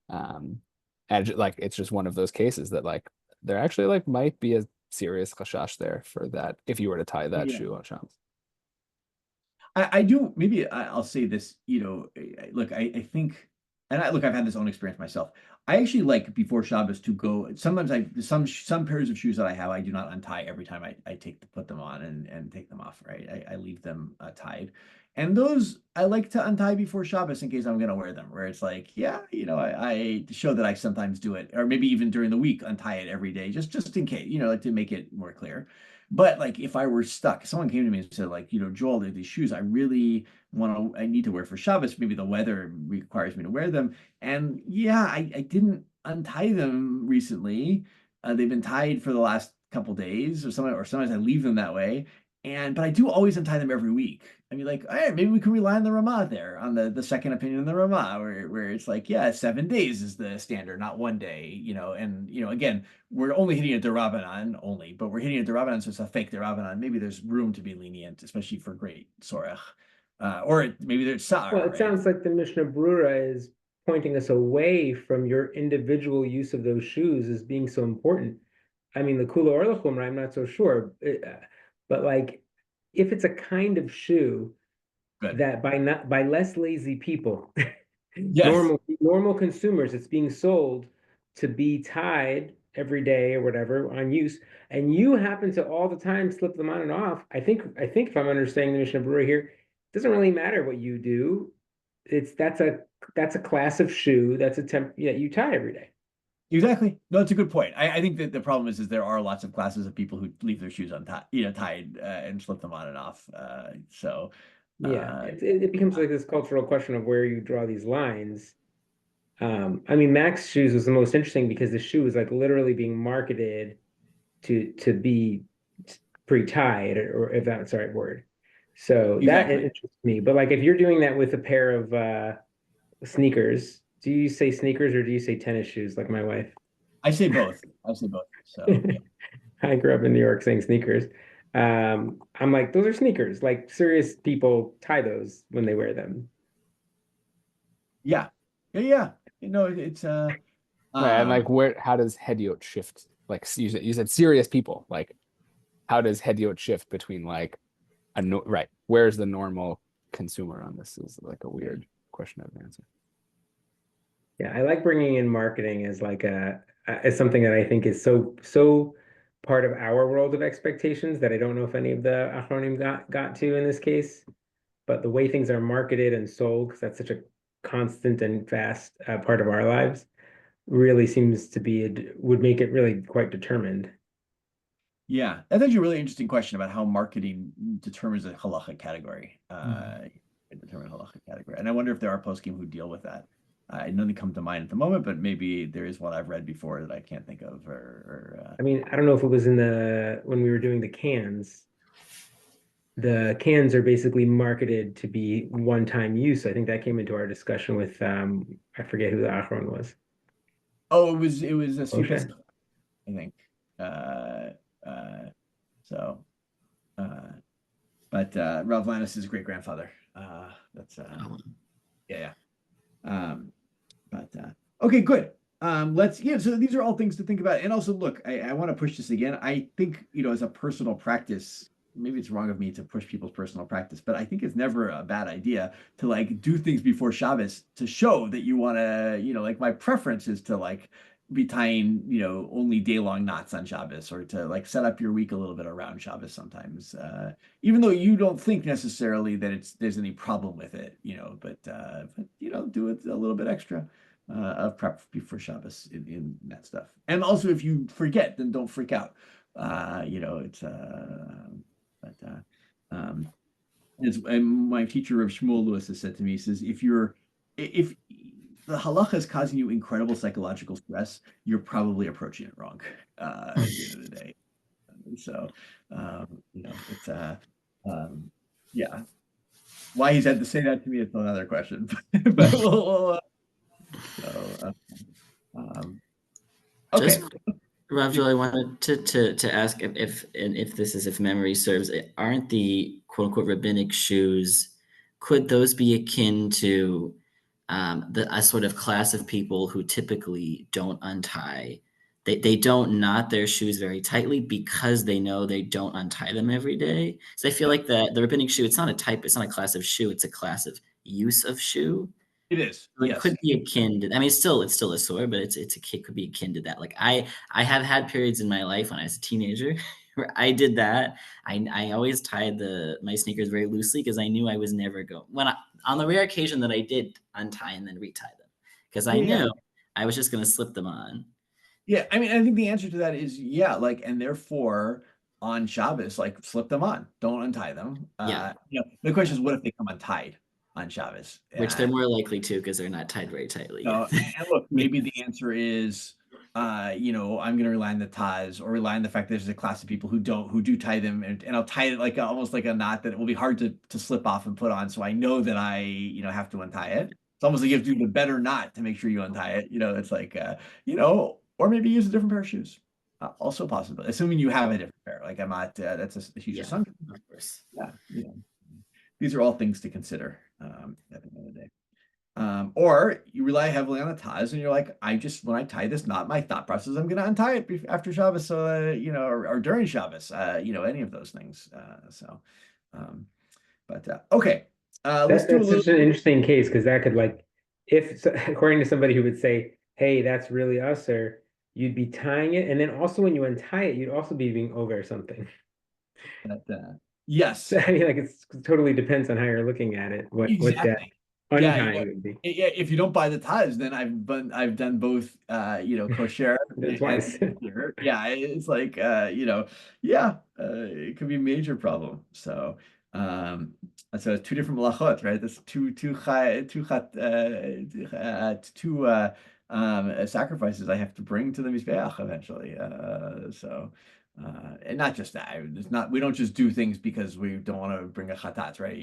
And like it's just one of those cases that like there actually like might be a serious chashash there for that if you were to tie that shoe on Shabbos. I do, maybe I'll say this, look, I think, and I've had this own experience myself. I actually like before Shabbos to go. Sometimes some pairs of shoes that I have, I do not untie every time I put them on and take them off. Right, I leave them tied, and those I like to untie before Shabbos in case I'm gonna wear them. Where it's like, yeah, I show that I sometimes do it, or maybe even during the week untie it every day, just in case, like to make it more clear. But like if I were stuck, someone came to me and said, like, Joel, there are these shoes I really I need to wear for Shabbos. Maybe the weather requires me to wear them. And yeah, I didn't untie them recently. They've been tied for the last couple days, or sometimes I leave them that way. But I do always untie them every week. I mean, like, hey, maybe we can rely on the Ramah there, on the second opinion in the Ramah, where it's like, yeah, 7 days is the standard, not one day, and again, we're only hitting a Derabanan only, but we're hitting a Derabanan, so it's a fake Derabanan. Maybe there's room to be lenient, especially for great Sorech. Or maybe there's Sa'ar. Well, it right? sounds like the Mishnah Berura is pointing us away from your individual use of those shoes as being so important. I mean, the Kula or the Chumrah, I'm not so sure. But like, if it's a kind of shoe Good. that by less lazy people, Yes. normal consumers, it's being sold to be tied every day or whatever on use, and you happen to all the time slip them on and off. I think if I'm understanding the Mishnah Berurah here, it doesn't really matter what you do. That's a class of shoe that's a temp that you tie every day. Exactly. No, it's a good point. I think that the problem is there are lots of classes of people who leave their shoes untied, tied and slip them on and off. Yeah, it becomes like this cultural question of where you draw these lines. I mean, Max shoes was the most interesting because the shoe was like literally being marketed to be pre-tied, or if that's the right word. So that Exactly. interests me. But like if you're doing that with a pair of sneakers, do you say sneakers or do you say tennis shoes like my wife? I say both. So yeah. I grew up in New York saying sneakers. I'm like, those are sneakers. Like serious people tie those when they wear them. Yeah. It's Right, and like how does Hediot shift? Like you said serious people. Like how does Hediot shift between like right? Where's the normal consumer on this? Is like a weird question of answer. Yeah, I like bringing in marketing as like as something that I think is so part of our world of expectations that I don't know if any of the Achronim got to in this case. But the way things are marketed and sold, because that's such a constant and fast part of our lives, really seems to would make it really quite determined. Yeah, that's actually a really interesting question about how marketing determines a halacha category. And I wonder if there are poskim who deal with that. None that come to mind at the moment, but maybe there is one I've read before that I can't think of. I mean, I don't know if it was when we were doing the cans. The cans are basically marketed to be one-time use. I think that came into our discussion with I forget who the Achron was. Oh, it was a Sifas, Moshe? I think. So but Rav Lannis' great grandfather. That's Oh, yeah. But okay, good. So these are all things to think about. And also, look, I want to push this again. I think, as a personal practice, maybe it's wrong of me to push people's personal practice, but I think it's never a bad idea to like do things before Shabbos to show that you want to, like my preference is to like be tying, only day long knots on Shabbos, or to like set up your week a little bit around Shabbos sometimes. Even though you don't think necessarily that there's any problem with it, but do it a little bit extra of prep before Shabbos in that stuff. And also, if you forget, then don't freak out. And my teacher Rav Shmuel Lewis has said to me, he says, if the halacha is causing you incredible psychological stress, you're probably approaching it wrong at the end of the day. So, it's yeah. Why he's had to say that to me is another question, but okay. Just, Rav Joel, I wanted to ask if memory serves, aren't the quote unquote rabbinic shoes, could those be akin to a sort of class of people who typically don't untie? They don't knot their shoes very tightly because they know they don't untie them every day. So I feel like the rabbinic shoe, it's not a class of shoe, it's a class of use of shoe. It is. So it Yes. could be akin to, I mean, it's still a sore, but it could be akin to that. Like I have had periods in my life when I was a teenager where I did that. I always tied my sneakers very loosely because I knew I was never going, on the rare occasion that I did untie and then retie them, because I knew I was just going to slip them on. Yeah, I mean, I think the answer to that is and therefore on Shabbos, like slip them on, don't untie them. Yeah. The question is, what if they come untied on Shabbos? Which they're more likely to, because they're not tied very tightly. And look, maybe the answer is, I'm going to rely on the Taz, or rely on the fact that there's a class of people who do tie them, and I'll tie it like almost like a knot that it will be hard to slip off and put on. So I know that I, have to untie it. It's almost like you have to do the better knot to make sure you untie it. It's like, or maybe use a different pair of shoes. Also possible, assuming you have a different pair. Like I'm not, that's a huge assumption. Of course. Yeah, these are all things to consider at the end of the day. Or you rely heavily on a Taz, and you're like, when I tie this knot, my thought process, I'm going to untie it after Shabbos, or during Shabbos, any of those things. Okay. Let's do That's such an interesting case, because that could according to somebody who would say, hey, that's really us, or you'd be tying it. And then also when you untie it, you'd also be being over something. Yes. So, I mean, it totally depends on how you're looking at it. What that untying would be. Yeah, if you don't buy the Taz, then I've done both, kosher twice. Yeah, it's like, it could be a major problem. So, so it's two different malachot, right? That's two sacrifices I have to bring to the Mizbeach eventually. And not just that. We don't just do things because we don't want to bring a chatat, right?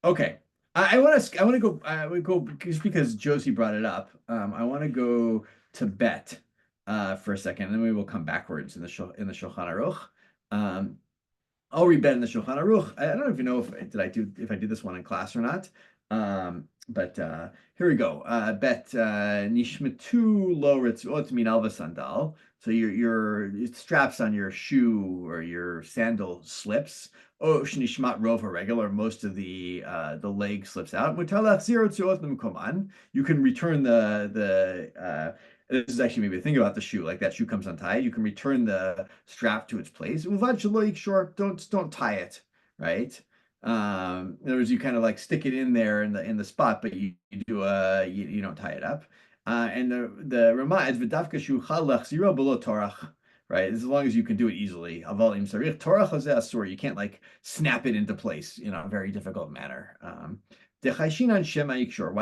Okay. I want to go. I would go just because Josie brought it up. I want to go to Bet for a second, and then we will come backwards in the Shulchan Aruch. I'll read Bet in the Shulchan Aruch. I don't even know if I did this one in class or not. But here we go. Bet nishmetu lo ritzuot min alva sandal. So your straps on your shoe or your sandal slips. Oh, shnishmat rov regular. Most of the leg slips out. Mutalach zero ritzuot l'mkoman. You can return the this is actually maybe a thing about the shoe. Like that shoe comes untied, you can return the strap to its place. Uvad shelo short. Don't tie it, right? In other words, you kind of like stick it in there in the spot, but you don't tie it up. And the Rama is v'davka shuchalach zero below torach, right? As long as you can do it easily. Aval im sarich torach hazeh asur. You can't like snap it into place in a very difficult manner. Why?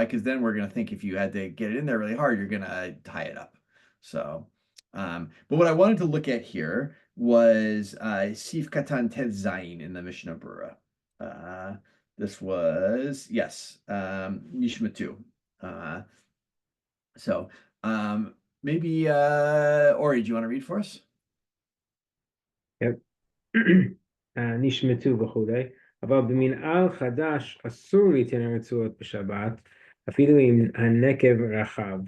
Because then we're going to think if you had to get it in there really hard, you're going to tie it up. So, but what I wanted to look at here was Sif Katan Ted Zayin in the Mishna Berura. This was, yes, Nishmatu. So maybe, Ori, do you want to read for us? Yep. נשמטו וכולי, אבל במנהל חדש אסור ליתן רצועות בשבת, אפילו אם הנקב רחב.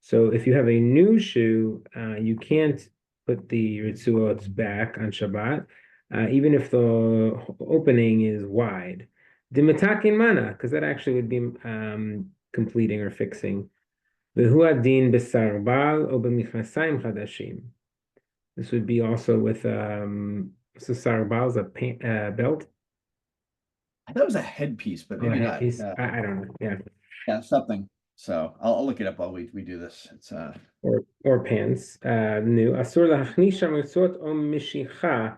So if you have a new shoe, you can't put the ritzuot back on Shabbat, even if the opening is wide. Dimatakin mana, because that actually would be completing or fixing. V'hu adin b'sarbal o b'michasayim chadashim. This would be also with so sarbal is a belt. I thought it was a headpiece, but maybe not. I don't know. Yeah. Yeah, something. So I'll look it up while we do this. It's or pants. New asur lachnish hamritzot o mishicha.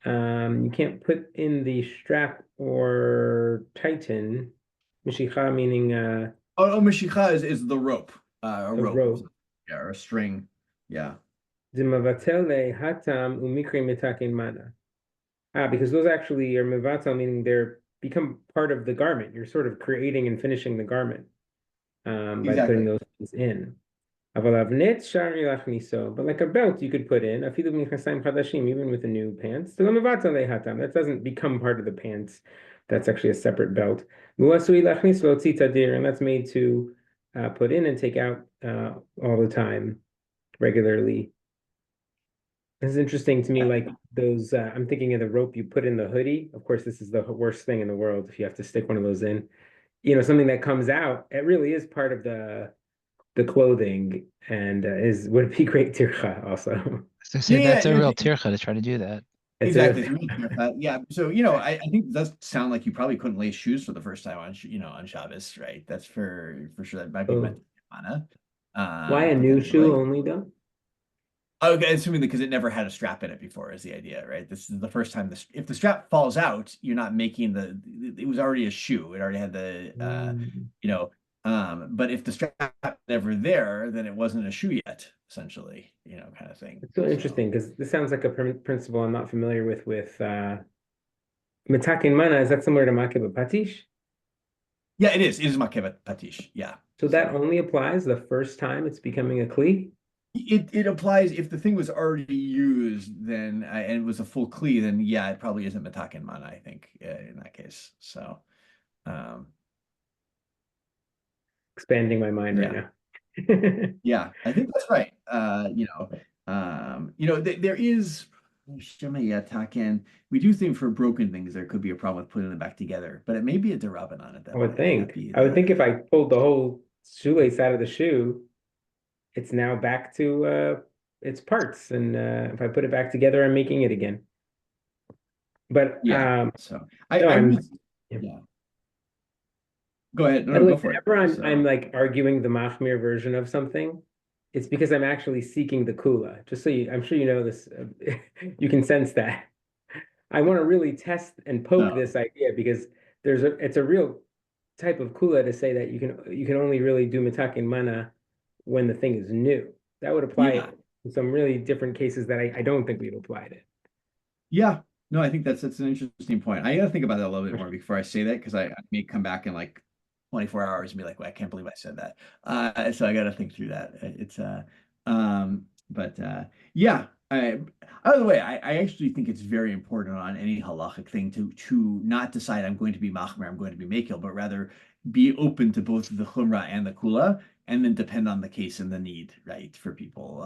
You can't put in the strap or tighten. Mishicha meaning mishicha is the rope. A rope. Yeah, or a string. Yeah. Zimavatel hatam umikri mitakin mana. Because those actually are mevatel, meaning they're become part of the garment. You're sort of creating and finishing the garment by putting those things in. But like a belt you could put in, even with the new pants. That doesn't become part of the pants. That's actually a separate belt. And that's made to put in and take out all the time, regularly. This is interesting to me, like those, I'm thinking of the rope you put in the hoodie. Of course, this is the worst thing in the world if you have to stick one of those in. You know, something that comes out, it really is part of the clothing and would be great tircha also. So say that's a real tircha to try to do that. Exactly. Yeah. So, I think it does sound like you probably couldn't lace shoes for the first time on Shabbos, right? That's for sure. That might be meant to why a new shoe only though? Okay, assuming because it never had a strap in it before is the idea, right? This is the first time if the strap falls out, you're not making it was already a shoe. It already had but if the strap never there, then it wasn't a shoe yet, essentially, kind of thing. It's so interesting because this sounds like a principle I'm not familiar with mitakin mana. Is that similar to makeh patish? Yeah, it is. It is makeh patish. Yeah. So that only applies the first time it's becoming a kli? It applies if the thing was already used, then and it was a full kli, then yeah, it probably isn't mitakin mana, I think, in that case. So expanding my mind right now. Yeah, I think that's right. There is we do think for broken things there could be a problem with putting them back together, but it may be a derabanan at that point. I would think if I pulled the whole shoelace out of the shoe, it's now back to its parts, and if I put it back together, I'm making it again. But yeah, so Go ahead. No, go for whenever I'm like arguing the machmir version of something, it's because I'm actually seeking the kula. Just so I'm sure you know this, you can sense that. I want to really test and poke this idea because it's a real type of kula to say that you can only really do mitakin mana when the thing is new. That would apply in some really different cases that I don't think we've applied it. Yeah. No, I think that's an interesting point. I got to think about that a little bit more before I say that, because I may come back in like 24 hours and be like, well, I can't believe I said that. So I got to think through that. Yeah. By the way, I actually think it's very important on any halachic thing to not decide I'm going to be machmer, I'm going to be makil, but rather be open to both the chumrah and the kula, and then depend on the case and the need, right, for people.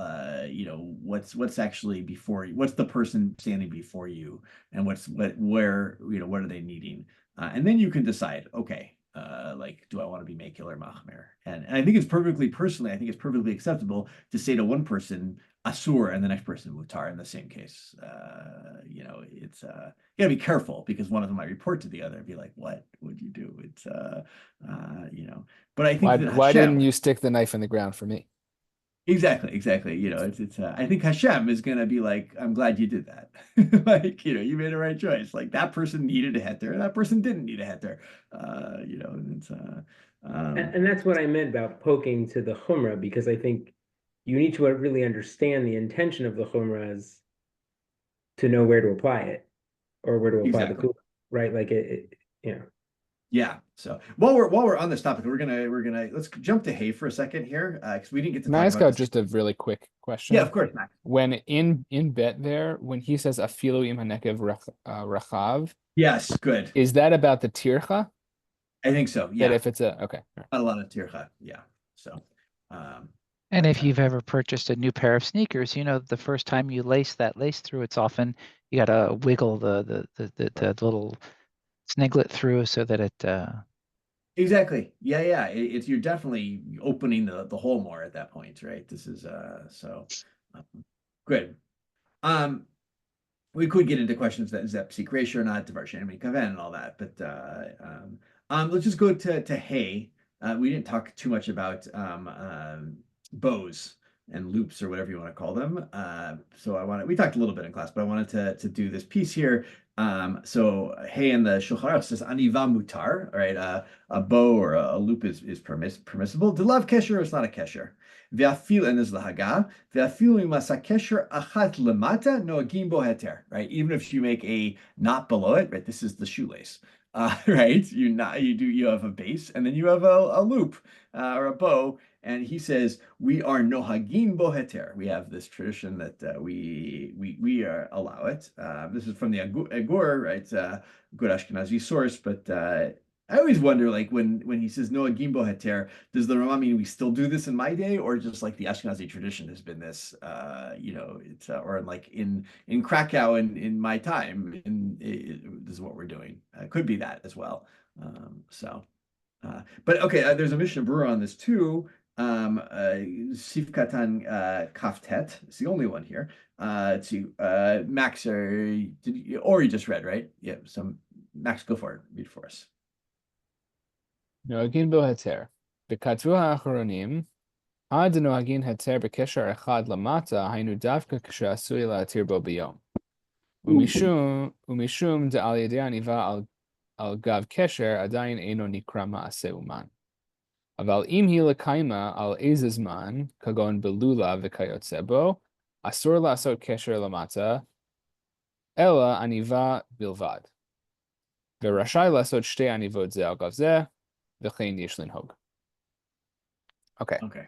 What's actually before you, what's the person standing before you, and what are they needing, and then you can decide, okay, do I want to be makil or machmer? And I think it's perfectly acceptable to say to one person asur and the next person mutar in the same case. It's you gotta be careful because one of them might report to the other and be like, what would you do? It's but I think why didn't you stick the knife in the ground for me? Exactly. It's I think Hashem is gonna be like, I'm glad you did that. You made the right choice. Like that person needed a heter, that person didn't need a heter. And that's what I meant about poking to the chumrah, because I think you need to really understand the intention of the chumrah as to know where to apply it or where to apply the kula, right? Like Yeah. So while we're on this topic, we're gonna let's jump to hay for a second here, because we didn't get to Can I talk ask about out this. just a really quick question? Yeah, of course, Max. When in bet there, when he says afilu im hanekev rachav, Yes, good. is that about the tircha? I think so. That Yeah. if it's a okay. All right. Not a lot of tircha. Yeah. So, And if but, you've ever purchased a new pair of sneakers, you know the first time you lace that lace through, it's often you gotta wiggle the little sniglet through so that it exactly. Yeah, yeah. It's you're definitely opening the hole more at that point, right? This is so um, good. Um, we could get into questions that is that psik ratio or not, Devar Shem Kaven and all that, but let's just go to hay. We didn't talk too much about bows and loops or whatever you want to call them. So we talked a little bit in class, but I wanted to do this piece here. So hay in the Shulchan Aruch says aniva mutar, all right? A bow or a loop is permissible. The love kesher is not a kesher. Ve'afil, and this is the Haggah, ve'afilu imasa kesher achat lemata noagim bo heter, right? Even if you make a knot below it, right? This is the shoelace, right? You have a base, and then you have a loop or a bow, and he says we are nohagim bo heter. We have this tradition that we allow it. This is from the Agur, right? Good Ashkenazi source, but I always wonder, like when he says Noah Gimbo Heter, does the Rama mean we still do this in my day, or just like the Ashkenazi tradition has been this? It's or like in Krakow in my time, this is what we're doing. Could be that as well. But okay, there's a Mishnah Berura on this too. Sif Katan Kaftet. It's the only one here. Max, or you just read, right? Yeah. So Max, go for it. Read for us. נוהגין בו היתר. בכתבו האחרונים, עד נוהגין היתר בקשר אחד למטה, היינו דווקא כשעשוי להתיר בו ביום. ומשום דעל ידי עניבה על גב קשר, עדיין אינו נקרא מעשה אומן. אבל אם היא לקיימה על איזה זמן, כגון בלולה וכיוצא בו, אסור לעשות קשר למטה, אלא עניבה בלבד. ורשאי לעשות שתי עניבות זה על גב זה, Okay.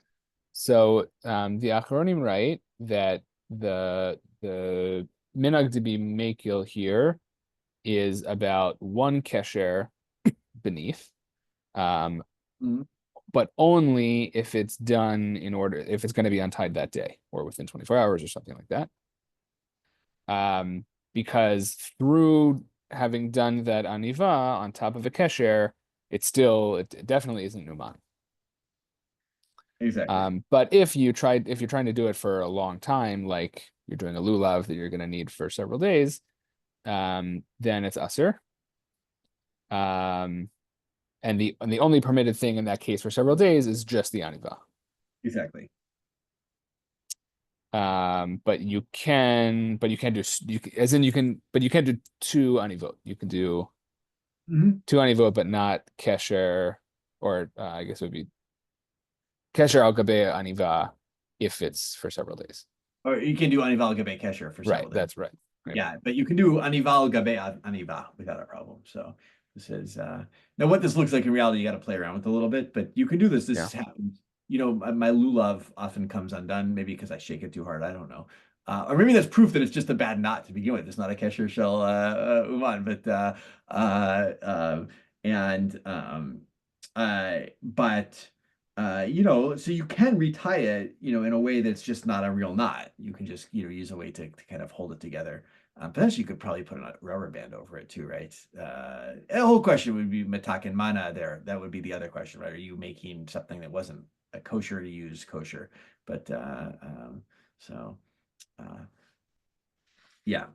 So the Achronim write that the minhag to be makil here is about one kesher beneath, but only if it's done if it's going to be untied that day or within 24 hours or something like that. Because through having done that aniva on top of a kesher, it definitely isn't numan. Exactly. But if you're trying to do it for a long time, like you're doing a lulav that you're going to need for several days, then it's asur. And the only permitted thing in that case for several days is just the aniva. Exactly. But you can do two anivot. You can do two anivot, but not kesher, or I guess it would be kesher al gabe aniva if it's for several days. Or you can do aniva al gabe kesher for several days. That's right. Yeah, but you can do aniva al gabe aniva without a problem. So this is now what this looks like in reality. You got to play around with a little bit, but you can do this. This happens. My lulav often comes undone, maybe because I shake it too hard. I don't know. Or maybe that's proof that it's just a bad knot to begin with. It's not a kesher shel uman, so you can retie it, in a way that's just not a real knot. You can just, use a way to kind of hold it together. Potentially, you could probably put a rubber band over it too, right? The whole question would be matak and mana there. That would be the other question, right? Are you making something that wasn't a kosher to use kosher? But yeah.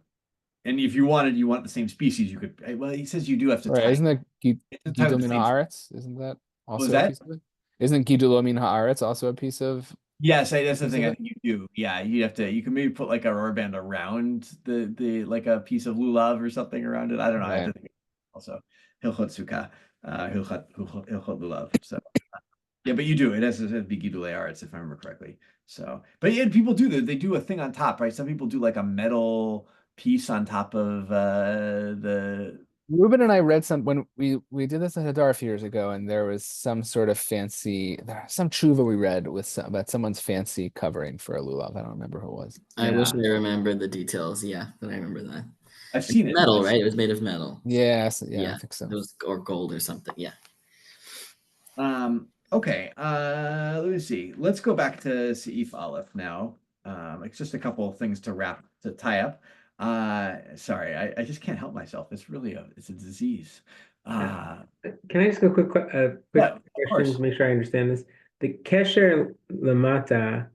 And if you want the same species, you could. Well, he says you do have to. Right? Isn't that Gidul min haaretz? Isn't that also a piece of it? Isn't Gidul min haaretz also a piece of? Yes, that's the thing. I think you do. Yeah, you can maybe put like a rubber band around the like a piece of lulav or something around it. I don't know. I have to think also Hilchot sukkah, Hilchot lulav. So yeah, but you do. It has to be Gidulei Aretz if I remember correctly. So, but yeah, people do that. They do a thing on top, right? Some people do like a metal piece on top of the Ruben and I read some when we did this at Hadarf years ago, and there was some sort of fancy, some tshuva we read with about someone's fancy covering for a lulav. I don't remember who it was. I wish I Yeah. remembered the details. Yeah, but I remember that. I've seen it. Metal, right? It was made of metal. Yes, yeah, I Yeah. think so. It was, or gold or something. Yeah. Okay. Let me see. Let's go back to Seif Aleph now. It's just a couple of things to tie up. Sorry, I just can't help myself. It's really it's a disease. Can I just go quick Yeah, of question course. to make sure I understand this? The kesher lamata,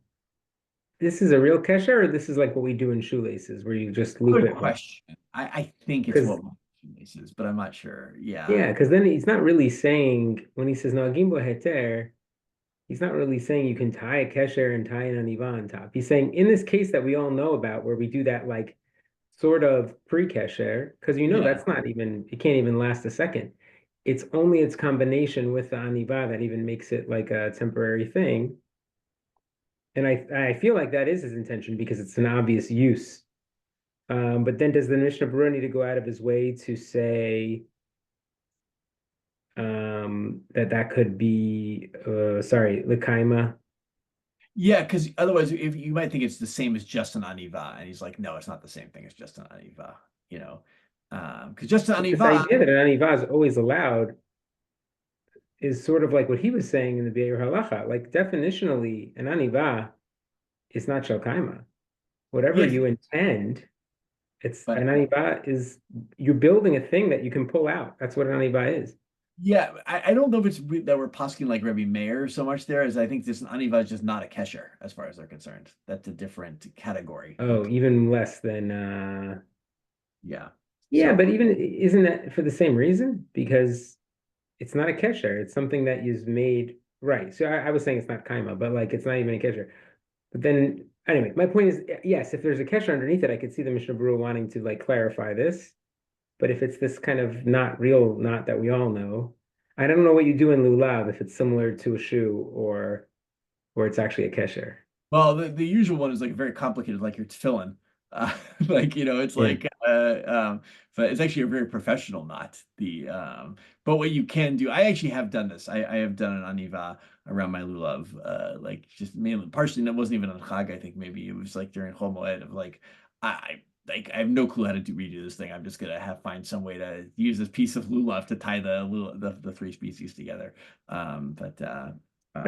this is a real kesher, or this is like what we do in shoelaces, where you just loop Good it? question. I think it's what this is, but I'm not sure. Yeah. Yeah, because then he's not really saying, when he says Nagim bo heter, he's not really saying you can tie a kesher and tie an aniva on top. He's saying in this case that we all know about, where we do that like sort of pre-kesher, because Yeah. that's not even, it can't even last a second. It's only its combination with the aniva that even makes it like a temporary thing. And I feel like that is his intention because it's an obvious use. But then does the Mishnah Berura need to go out of his way to say that could be lekaima? Yeah, because otherwise, if you might think it's the same as just an aniva, and he's like, no, it's not the same thing as just an aniva. You know, because just an This aniva. idea that an aniva is always allowed is sort of like what he was saying in the Be'er Halacha. Like definitionally, an aniva is not shalkaima. Whatever Yes. you intend, it's But- an aniva is you're building a thing that you can pull out. That's what an aniva is. Yeah, I don't know if it's that we're posking like Rebbe Meir so much there, as I think this aniva is just not a kesher as far as they're concerned. That's a different category. Oh, even less than Yeah. yeah, So- but even isn't that for the same reason? Because it's not a kesher, it's something that is made right. So I was saying it's not kaima, but like it's not even a kesher. But then anyway, my point is yes, if there's a kesher underneath it, I could see the Mishnah Berura wanting to like clarify this. But if it's this kind of not real knot that we all know, I don't know what you do in lulav if it's similar to a shoe or it's actually a kesher. Well, the usual one is like very complicated, like your tefillin. Like, it's Yeah. like but it's actually a very professional knot. But what you can do, I actually have done this. I have done an aniva around my lulav, like just mainly partially that wasn't even on Chag, I think maybe it was like during Chol Moed of like I have no clue how to redo this thing. I'm just gonna find some way to use this piece of lulav to tie the three species together. I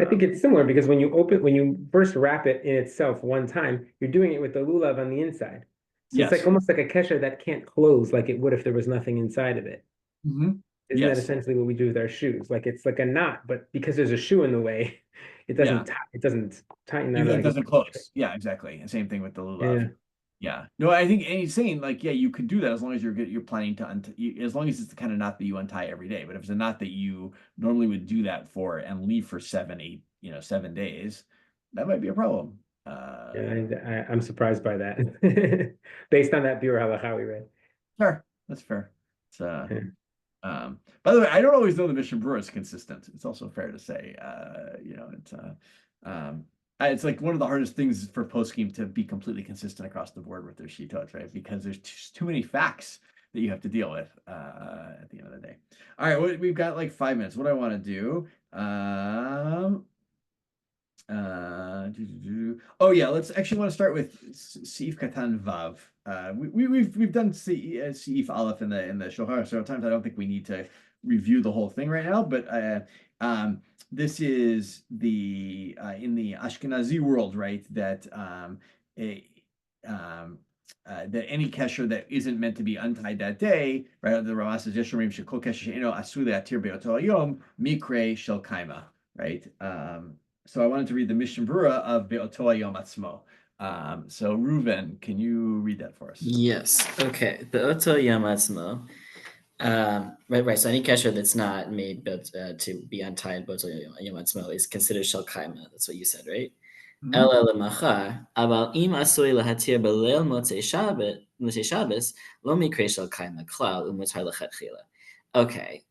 think it's similar because when you first wrap it in itself one time, you're doing it with the lulav on the inside. So Yes. it's like almost like a kesher that can't close like it would if there was nothing inside of it. Mhm. Isn't that Yes. essentially what we do with our shoes? Like it's like a knot, but because there's a shoe in the way, it doesn't tighten that. It doesn't close. Yeah, exactly. And same thing with the lulav. Yeah. Yeah. No, I think, and he's saying like, yeah, you could do that as long as you're planning to as long as it's the kind of knot that you untie every day. But if it's a knot that you normally would do that for and leave for 7 days, that might be a problem. Yeah, I'm surprised by that. Based on that Berura Halacha we read. Sure, that's fair. It's Yeah. by the way, I don't always know the Mishnah Berura is consistent. It's also fair to say, it's like one of the hardest things for poskim to be completely consistent across the board with their shitot, right? Because there's just too many facts that you have to deal with at the end of the day. All right, we've got like 5 minutes. What do I want to do? Oh yeah, let's actually want to start with Seif Katan Vav. We've done Seif Aleph in the Shohar several times. I don't think we need to review the whole thing right now, but this is the in the Ashkenazi world, right? That that any kesher that isn't meant to be untied that day, right? The Rama says Yeshomrim shekol kesher she'eno asur le'atir be'oto hayom mikre shel kaima, right? So I wanted to read the Mishnah Berura of Be'oto Hayom Atzmo. So Reuven, can you read that for us? Yes. Okay. Be'oto Yom Atzmo. Right. So any kesher that's not made but to be untied Be'oto Yom Atzmo is considered shel kaima. That's what you said, right? Ela lemachar, aval im asui lahatir beleil motzei Shabbos lo mikre shel kaima klal umutar lechatchila. Okay.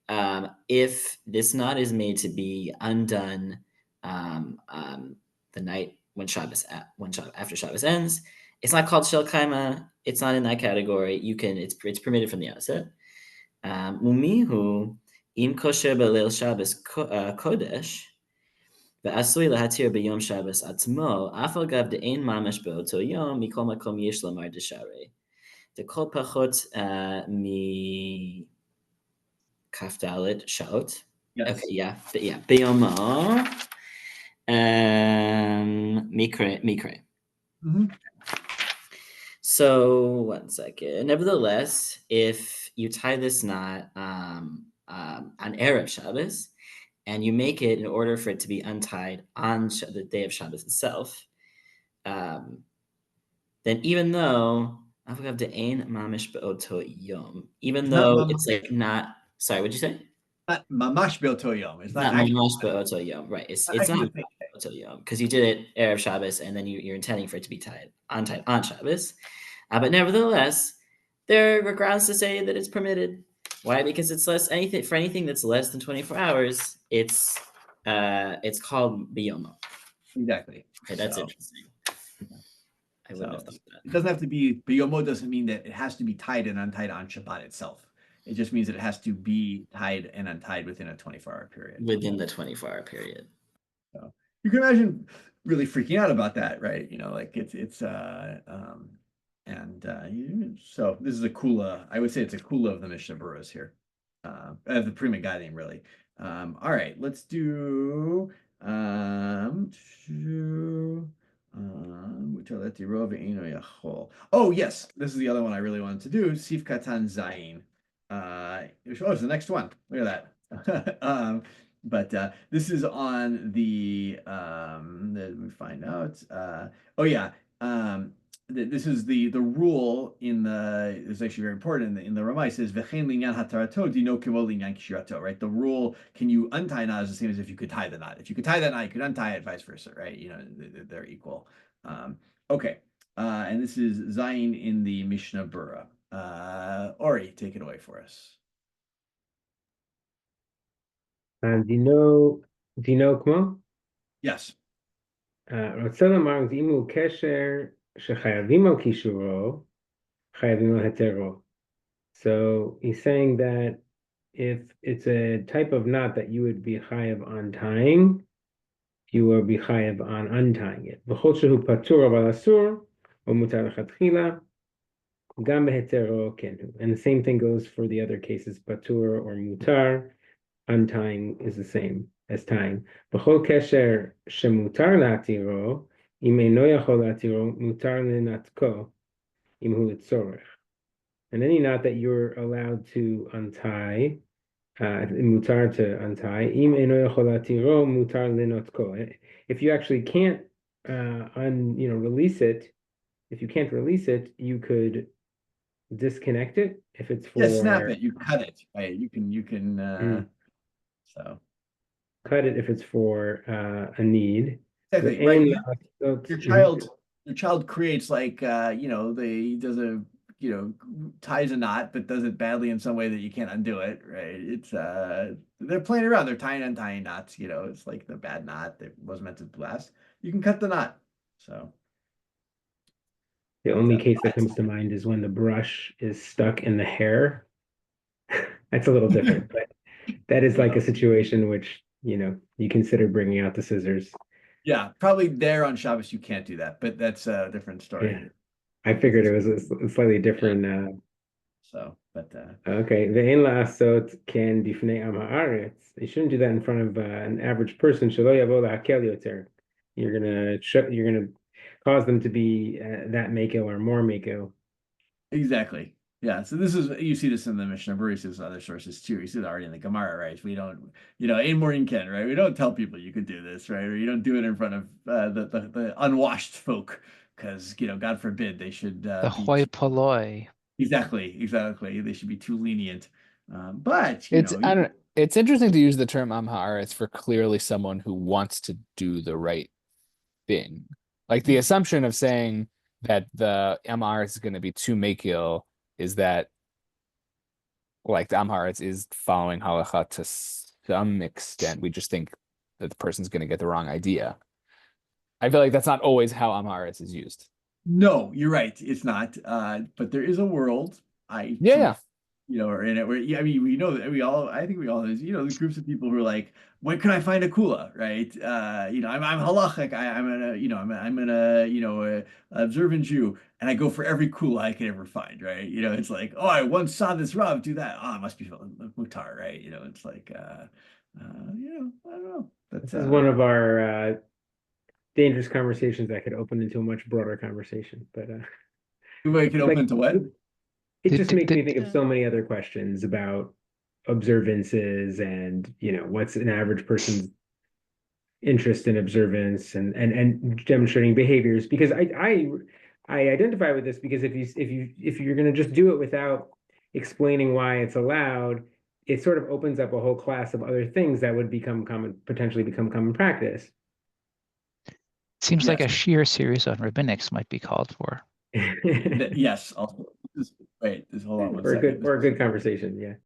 If this knot is made to be undone the night when after Shabbos ends, it's not called shel kaima. It's not in that category. It's permitted from the outset. ומיהו אם כושר בליל שבס קודש, ועשוי להתיר ביום שבס עצמו, אף על גב דאין ממש באותו יום, מכל מקום יש לומר דשארי. דכל פחות מכ"ד שעות. Yes. Okay, yeah. ביומו, mikre. Mhm. So 1 second. Nevertheless, if you tie this knot on Erev Shabbos, and you make it in order for it to be untied on the day of Shabbos itself, then even though even though it's like not, sorry, what'd you say? Not mamash be'oto yom. It's not Not actually mamash be'oto yom, right? It's not actually the same day. be'oto yom because you did it Erev Shabbos and then you're intending for it to be untied on Shabbos. But nevertheless, there are grounds to say that it's permitted. Why? Because it's anything that's less than 24 hours, it's called biyomo. Exactly. Okay, that's So- interesting. I wouldn't have thought that. It doesn't have to be biyomo. Doesn't mean that it has to be tied and untied on Shabbat itself. It just means that it has to be tied and untied within a 24-hour period. Within the 24-hour period. So you can imagine really freaking out about that, right? You know, like so this is a kula. I would say it's a kula of the Mishnah Berurahs here, the Pri Megadim really. All right, let's do oh yes, this is the other one I really wanted to do. Sif Katan Zayin. It's the next one. Look at that. But this is on the let me find out. This is the rule in the, it's actually very important in the Ramai. Says v'chein linyan hatarato dino kimo linyan kishirato, right? The rule, can you untie a knot, is the same as if you could tie the knot. If you could tie that knot, you could untie it, vice versa, right? You know, they're equal. Okay, and this is Zayin in the Mishnah Berura. Ori, take it away for us. Dino כמו? Yes. רוצה לומר, אם הוא קשר שחייבים על קישורו, חייבים על היתרו. So he's saying that if it's a type of knot that you would be chayav on tying, you will be chayav on untying it. בכל שהוא פטור אבל אסור, או מותר לכתחילה, גם בהיתרו כן הוא. And the same thing goes for the other cases, patur or mutar. Untying is the same as tying. בכל קשר שמותר להתירו, אם אינו יכול להתירו, מותר לנתקו, אם הוא לצורך. And any knot that you're allowed to untie, mutar to untie, אם אינו יכול להתירו, מותר לנתקו. If you actually can't release it, if you can't release it, you could disconnect it if it's for snap it, you cut it, right? You can so cut it if it's for a need. exactly, right. Your child creates like ties a knot but does it badly in some way that you can't undo it, right? It's they're playing around, they're tying and untying knots, it's like the bad knot that was meant to last. You can cut the knot. So the only case that comes to mind is when the brush is stuck in the hair. That's a little different, but that is like a situation which, you consider bringing out the scissors. Yeah, probably there on Shabbos you can't do that, but that's a different story. Yeah. I figured it was a slightly different. Okay. Ve'en la'asot ken bifnei am ha'aretz. You shouldn't do that in front of an average person. Shelo yavo la'hakel yoter. You're gonna cause them to be that mekel or more mekel. Exactly. Yeah, so you see this in the Mishnah Berurah, says other sources too. You see it already in the Gemara, right? We don't, ein morin ken, right? We don't tell people you could do this, right? Or you don't do it in front of the unwashed folk, because God forbid they should the hoi polloi. Exactly. They should be too lenient. But it's interesting to use the term am ha'aretz for clearly someone who wants to do the right thing. Like the assumption of saying that the am ha'aretz is going to be too makil is that, like, the am ha'aretz is following halacha to some extent. We just think that the person's going to get the wrong idea. I feel like that's not always how am ha'aretz is used. No, you're right. It's not. But there is a world. you know, are in it. Where, yeah, I mean, we know that I think we all, you know, the groups of people who are like, when can I find a kula, right? You know, I'm halachic. I'm an, you know, I'm an, you know, observant Jew, and I go for every kula I can ever find, right? You know, it's like, oh, I once saw this Rav do that. Oh, it must be mutar, right? You know, it's like, you know, I don't know. That's This is one of our dangerous conversations that could open into a much broader conversation. But we can open to what? it just makes me think of so many other questions about observances and, you know, what's an average person's interest in observance and demonstrating behaviors. Because I identify with this because if you're going to just do it without explaining why it's allowed, it sort of opens up a whole class of other things that would potentially become common practice. Seems like Yes. a sheer series on rabbinics might be called for. Yes. Also, wait, hold on one For second. a good conversation, yeah.